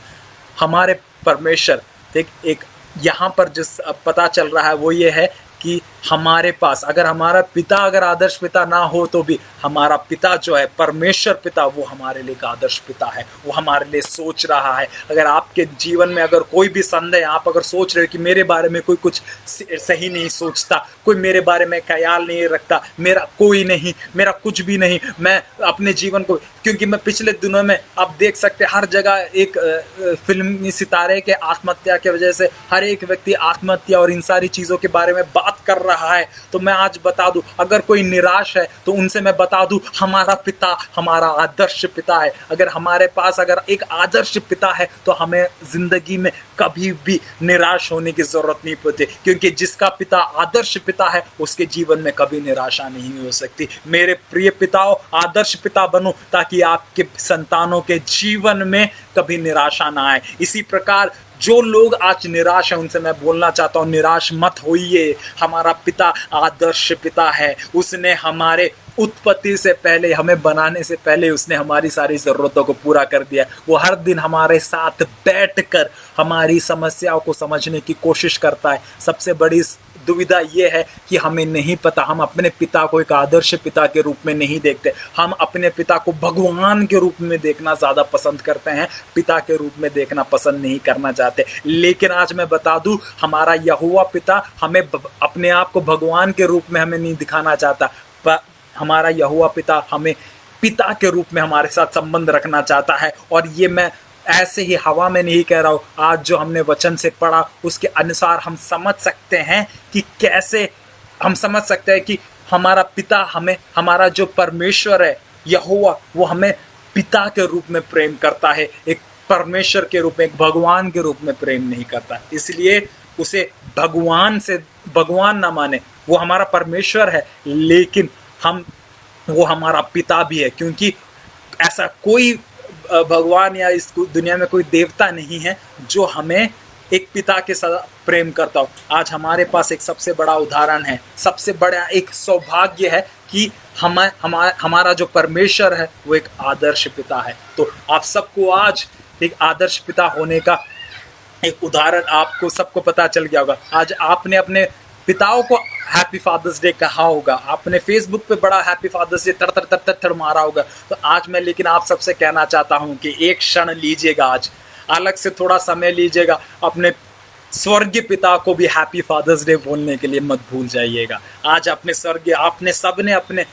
हमारे परमेश्वर, एक यहाँ पर जिस पता चल रहा है वो ये है कि हमारे पास अगर हमारा पिता अगर आदर्श पिता ना हो तो भी हमारा पिता जो है परमेश्वर पिता, वो हमारे लिए एक आदर्श पिता है, वो हमारे लिए सोच रहा है। अगर आपके जीवन में अगर कोई भी संदेह, आप अगर सोच रहे हो कि मेरे बारे में कोई कुछ सही नहीं सोचता, कोई मेरे बारे में ख्याल नहीं रखता, मेरा कोई नहीं, मेरा कुछ भी नहीं, मैं अपने जीवन को, क्योंकि मैं पिछले दिनों में आप देख सकते हर जगह एक फिल्मी सितारे के आत्महत्या की वजह से हर एक व्यक्ति आत्महत्या और इन सारी चीज़ों के बारे में बात कर रहा है। तो मैं आज बता दूं, अगर कोई निराश है तो उनसे मैं बता दूं, हमारा पिता हमारा आदर्श पिता है। अगर हमारे पास अगर एक आदर्श पिता है तो हमें जिंदगी में कभी भी निराश होने की जरूरत नहीं पड़ती, क्योंकि जिसका पिता आदर्श पिता है उसके जीवन में कभी निराशा नहीं हो सकती। मेरे प्रिय पिताओं, आदर्श पिता बनो ताकि आपके संतानों के जीवन में कभी निराशा ना आए। इसी प्रकार जो लोग आज निराश हैं उनसे मैं बोलना चाहता हूँ, निराश मत होइए। हमारा पिता आदर्श पिता है, उसने हमारे उत्पत्ति से पहले, हमें बनाने से पहले उसने हमारी सारी ज़रूरतों को पूरा कर दिया। वो हर दिन हमारे साथ बैठकर हमारी समस्याओं को समझने की कोशिश करता है। सबसे बड़ी दुविधा ये है कि हमें नहीं पता, हम अपने पिता को एक आदर्श पिता के रूप में नहीं देखते, हम अपने पिता को भगवान के रूप में देखना ज़्यादा पसंद करते हैं, पिता के रूप में देखना पसंद नहीं करना चाहते। लेकिन आज मैं बता दूं, हमारा यहोवा पिता हमें अपने आप को भगवान के रूप में हमें नहीं दिखाना चाहता, पर हमारा यहोवा पिता हमें पिता के रूप में हमारे साथ संबंध रखना चाहता है। और ये मैं ऐसे ही हवा में नहीं कह रहा हूँ, आज जो हमने वचन से पढ़ा उसके अनुसार हम समझ सकते हैं कि कैसे हम समझ सकते हैं कि हमारा पिता हमें, हमारा जो परमेश्वर है यहोवा, वो हमें पिता के रूप में प्रेम करता है, एक परमेश्वर के रूप में, एक भगवान के रूप में प्रेम नहीं करता। इसलिए उसे भगवान से भगवान ना माने, वो हमारा परमेश्वर है लेकिन वो हमारा पिता भी है, क्योंकि ऐसा कोई भगवान या इस दुनिया में कोई देवता नहीं है जो हमें एक पिता के साथ प्रेम करता हो। आज हमारे पास एक सबसे बड़ा उदाहरण है, सबसे बड़ा एक सौभाग्य है कि हमारा जो परमेश्वर है वो एक आदर्श पिता है। तो आप सबको आज एक आदर्श पिता होने का एक उदाहरण आपको सबको पता चल गया होगा। आज आपने अपने पिताओं को हैप्पी फादर्स डे कहा होगा, आपने फेसबुक पे बड़ा हैप्पी फादर्स डे तर मारा होगा। तो आज मैं लेकिन आप सबसे कहना चाहता हूँ कि एक क्षण लीजिएगा, आज अलग से थोड़ा समय लीजिएगा, अपने स्वर्गीय पिता को भी हैप्पी फादर्स डे बोलने के लिए मत भूल जाइएगा। आज अपने स्वर्गीय, आपने सबने अपने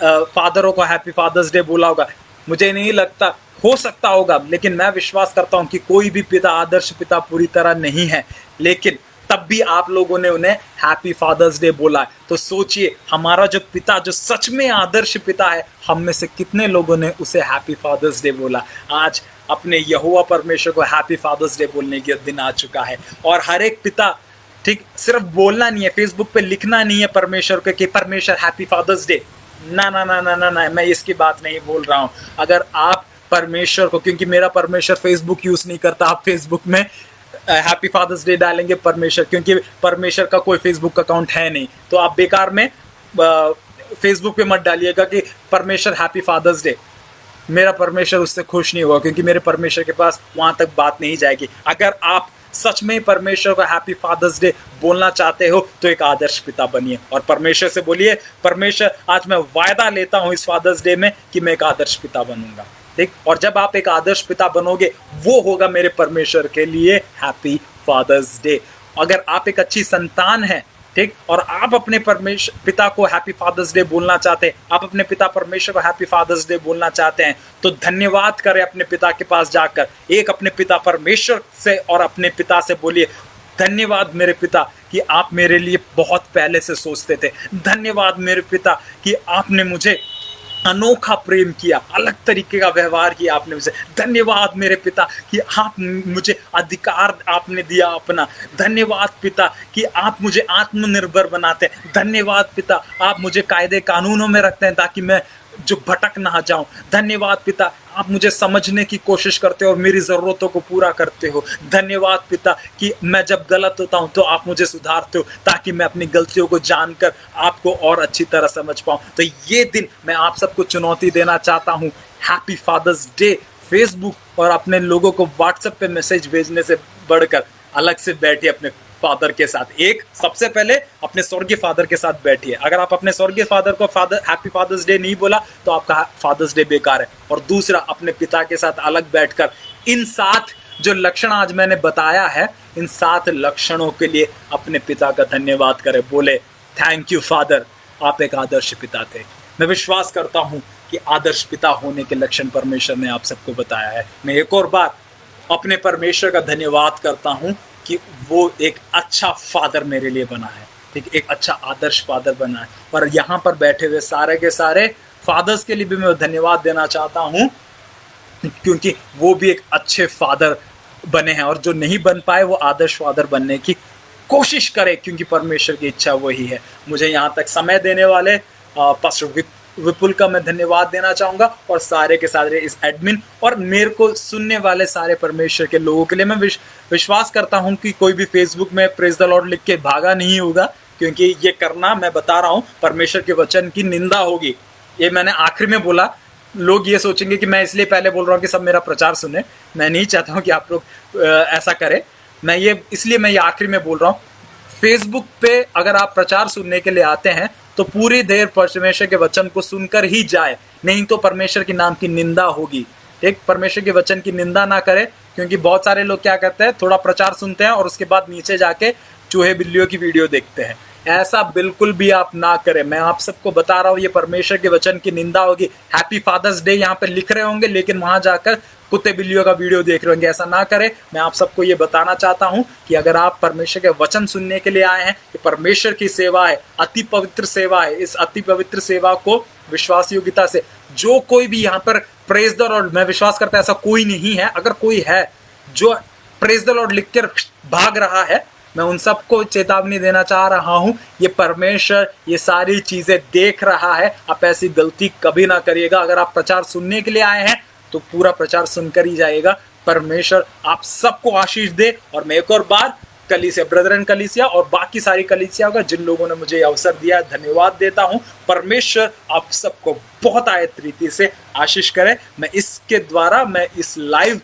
फादरों को हैप्पी फादर्स डे बोला होगा। मुझे नहीं लगता, हो सकता होगा, लेकिन मैं विश्वास करता हूँ कि कोई भी पिता आदर्श पिता पूरी तरह नहीं है, लेकिन तब भी आप लोगों ने उन्हें हैप्पी फादर्स डे बोला है। तो सोचिए, हमारा जो पिता जो सच में आदर्श पिता है, हम में से कितने लोगों ने उसे हैप्पी फादर्स डे बोला। आज अपने यहोवा परमेश्वर को हैप्पी फादर्स डे बोलने के दिन आ चुका है। और हर एक पिता, ठीक, सिर्फ बोलना नहीं है, फेसबुक पे लिखना नहीं है परमेश्वर को कि परमेश्वर हैप्पी फादर्स डे, ना ना ना ना ना ना, मैं इसकी बात नहीं बोल रहा हूँ। अगर आप परमेश्वर को, क्योंकि मेरा परमेश्वर फेसबुक यूज़ नहीं करता, आप फेसबुक में हैप्पी फादर्स डे डालेंगे परमेश्वर, क्योंकि परमेश्वर का कोई फेसबुक अकाउंट है नहीं, तो आप बेकार में फेसबुक पे मत डालिएगा कि परमेश्वर हैप्पी फादर्स डे। मेरा परमेश्वर उससे खुश नहीं होगा, क्योंकि मेरे परमेश्वर के पास वहाँ तक बात नहीं जाएगी। अगर आप सच में परमेश्वर को हैप्पी फादर्स डे बोलना चाहते हो तो एक आदर्श पिता बनिए और परमेश्वर से बोलिए, परमेश्वर आज मैं वायदा लेता हूँ इस फादर्स डे में कि मैं एक आदर्श पिता बनूंगा। ठीक, और जब आप एक आदर्श पिता बनोगे, वो होगा मेरे परमेश्वर के लिए हैप्पी फादर्स डे। अगर आप एक अच्छी संतान हैं, ठीक, और आप अपने परमेश्वर पिता को हैप्पी फादर्स डे बोलना चाहते हैं, आप अपने पिता परमेश्वर को हैप्पी फादर्स डे बोलना चाहते हैं, तो धन्यवाद करें अपने पिता के पास जाकर, एक अपने पिता परमेश्वर से और अपने पिता से बोलिए, धन्यवाद मेरे पिता कि आप मेरे लिए बहुत पहले से सोचते थे, धन्यवाद मेरे पिता कि आपने मुझे अनोखा प्रेम किया, अलग तरीके का व्यवहार किया आपने मुझसे। धन्यवाद मेरे पिता कि आप मुझे अधिकार आपने दिया अपना। धन्यवाद पिता कि आप मुझे आत्मनिर्भर बनाते हैं। धन्यवाद पिता आप मुझे कायदे कानूनों में रखते हैं ताकि मैं जो भटक ना जाऊं। धन्यवाद पिता आप मुझे समझने की कोशिश करते हो और मेरी ज़रूरतों को पूरा करते हो। धन्यवाद पिता कि मैं जब गलत होता हूं तो आप मुझे सुधारते हो ताकि मैं अपनी गलतियों को जानकर आपको और अच्छी तरह समझ पाऊं। तो ये दिन मैं आप सबको चुनौती देना चाहता हूं। Happy father's day. फेसबुक और अपने लोगों को व्हाट्सएप पे मैसेज भेजने से बढ़कर अलग से बैठिए अपने फादर के साथ। एक सबसे पहले अपने स्वर्गीय फादर के साथ बैठिए। अगर आप अपने स्वर्गीय फादर को फादर हैप्पी फादर्स डे नहीं बोला तो आपका फादर्स डे बेकार है। और दूसरा अपने पिता के साथ अलग बैठकर इन 7 जो लक्षण आज मैंने बताया है, इन 7 लक्षणों के लिए अपने पिता का धन्यवाद करें। बोले थैंक यू फादर, आप एक आदर्श पिता थे। मैं विश्वास करता हूं कि आदर्श पिता होने के लक्षण परमेश्वर ने आप सबको बताया है। मैं एक और बार अपने परमेश्वर का धन्यवाद करता हूं कि वो एक अच्छा फादर मेरे लिए बना है, ठीक, एक अच्छा आदर्श फादर बना है। और यहाँ पर बैठे हुए सारे के सारे फादर्स के लिए भी मैं धन्यवाद देना चाहता हूँ क्योंकि वो भी एक अच्छे फादर बने हैं और जो नहीं बन पाए वो आदर्श फादर बनने की कोशिश करे क्योंकि परमेश्वर की इच्छा वही है। मुझे यहाँ तक समय देने वाले पास्टर विपुल का मैं धन्यवाद देना चाहूँगा और सारे के सारे इस एडमिन और मेरे को सुनने वाले सारे परमेश्वर के लोगों के लिए मैं विश्वास करता हूँ कि कोई भी फेसबुक में प्रेज द लॉर्ड लिख के भागा नहीं होगा क्योंकि ये करना, मैं बता रहा हूँ, परमेश्वर के वचन की निंदा होगी। ये मैंने आखिरी में बोला। लोग ये सोचेंगे कि मैं इसलिए पहले बोल रहा हूँ कि सब मेरा प्रचार सुने। मैं नहीं चाहता हूँ कि आप लोग ऐसा करें। मैं ये आखिरी में बोल रहा हूँ। फेसबुक पे अगर आप प्रचार सुनने के लिए आते हैं तो पूरी देर परमेश्वर के वचन को सुनकर ही जाए, नहीं तो परमेश्वर के नाम की निंदा होगी। एक परमेश्वर के वचन की निंदा ना करें क्योंकि बहुत सारे लोग क्या करते हैं, थोड़ा प्रचार सुनते हैं और उसके बाद नीचे जाके चूहे बिल्लियों की वीडियो देखते हैं। ऐसा बिल्कुल भी आप ना करें। मैं आप सबको बता रहा हूँ ये परमेश्वर के वचन की निंदा होगी। हैप्पी फादर्स डे यहाँ पे लिख रहे होंगे लेकिन वहां जाकर कुत्ते बिल्लियों का वीडियो देख रहे होंगे। ऐसा ना करें। मैं आप सबको ये बताना चाहता हूँ कि अगर आप परमेश्वर के वचन सुनने के लिए आए हैं, ये परमेश्वर की सेवा है, अति पवित्र सेवा है। इस अति पवित्र सेवा को विश्वास योग्यता से जो कोई भी यहाँ पर प्रेज द लॉर्ड, मैं विश्वास करता ऐसा कोई नहीं है। अगर कोई है जो प्रेज द लॉर्ड लिख कर भाग रहा है, मैं उन सबको चेतावनी देना चाह रहा हूं, ये परमेश्वर ये सारी चीजें देख रहा है। आप ऐसी गलती कभी ना करिएगा। अगर आप प्रचार सुनने के लिए आए हैं तो पूरा प्रचार सुनकर ही जाइएगा। परमेश्वर आप सबको आशीष दे। और मैं एक और बार कलीसिया, ब्रदर एंड कलीसिया और बाकी सारी कलीसिया का जिन लोगों ने मुझे अवसर दिया, धन्यवाद देता हूं। परमेश्वर आप सबको बहुत आयत रीति से आशीष करे। मैं इसके द्वारा मैं इस लाइव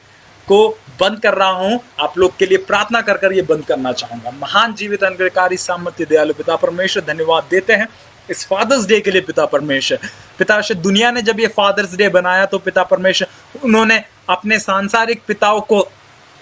को बंद कर रहा हूं। आप लोग के लिए प्रार्थना कर कर ये बंद करना चाहूंगा। महान जीवित अनुग्रहकारी सामर्थ्य दयालु पिता परमेश्वर, धन्यवाद देते हैं इस फादर्स डे के लिए। पिता परमेश्वर दुनिया ने जब ये फादर्स डे बनाया तो पिता परमेश्वर उन्होंने अपने सांसारिक पिताओं को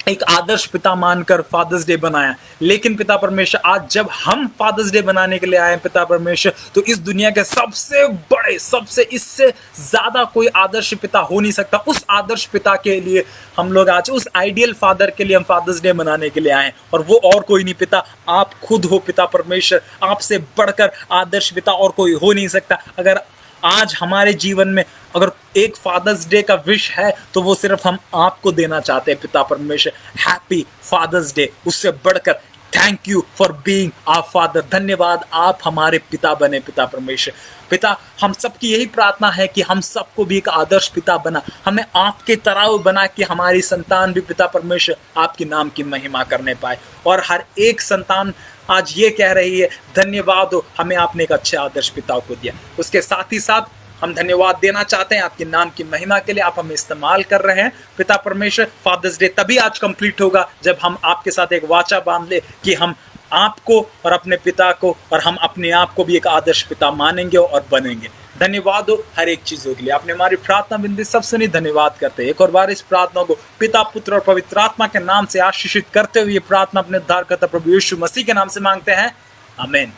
एक आदर्श पिता मानकर फादर्स डे बनाया। लेकिन पिता परमेश्वर आज जब हम फादर्स डे बनाने के लिए आए पिता परमेश्वर, तो इस दुनिया के सबसे बड़े, सबसे इससे ज्यादा कोई आदर्श पिता हो नहीं सकता। उस आदर्श पिता के लिए हम लोग आज, उस आइडियल फादर के लिए हम फादर्स डे मनाने के लिए आए और वो और कोई नहीं पिता, आप खुद हो पिता परमेश्वर। आपसे बढ़कर आदर्श पिता और कोई हो नहीं सकता। अगर आज हमारे जीवन में अगर एक फादर्स डे का विश है तो वो सिर्फ हम आपको देना चाहते हैं पिता परमेश्वर। Happy father's day. उससे बढ़कर thank you for being our father. धन्यवाद आप हमारे पिता बने पिता परमेश्वर। पिता हम सबकी यही प्रार्थना है कि हम सबको भी एक आदर्श पिता बना, हमें आपके तरह बना कि हमारी संतान भी पिता परमेश्वर आपके नाम की महिमा करने पाए। और हर एक संतान आज ये कह रही है धन्यवाद हो, हमें आपने एक अच्छे आदर्श पिता को दिया। उसके साथ ही साथ हम धन्यवाद देना चाहते हैं आपके नाम की महिमा के लिए। आप हमें इस्तेमाल कर रहे हैं पिता परमेश्वर। फादर्स डे तभी आज कंप्लीट होगा जब हम आपके साथ एक वाचा बांध ले कि हम आपको और अपने पिता को और हम अपने आप को भी एक आदर्श पिता मानेंगे और बनेंगे। धन्यवाद हो हर एक चीजों के लिए। आपने हमारी प्रार्थना बिंदी सब सुनी, धन्यवाद करते हैं। एक और बार इस प्रार्थना को पिता, पुत्र और पवित्र आत्मा के नाम से आशीषित करते हुए ये प्रार्थना अपने उद्धारकर्ता प्रभु यीशु मसीह के नाम से मांगते हैं, आमीन।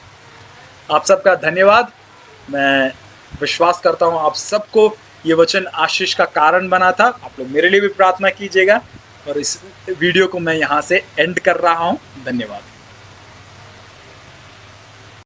आप सबका धन्यवाद। मैं विश्वास करता हूँ आप सबको ये वचन आशीष का कारण बना था। आप लोग मेरे लिए भी प्रार्थना कीजिएगा और इस वीडियो को मैं यहाँ से एंड कर रहा हूँ। धन्यवाद।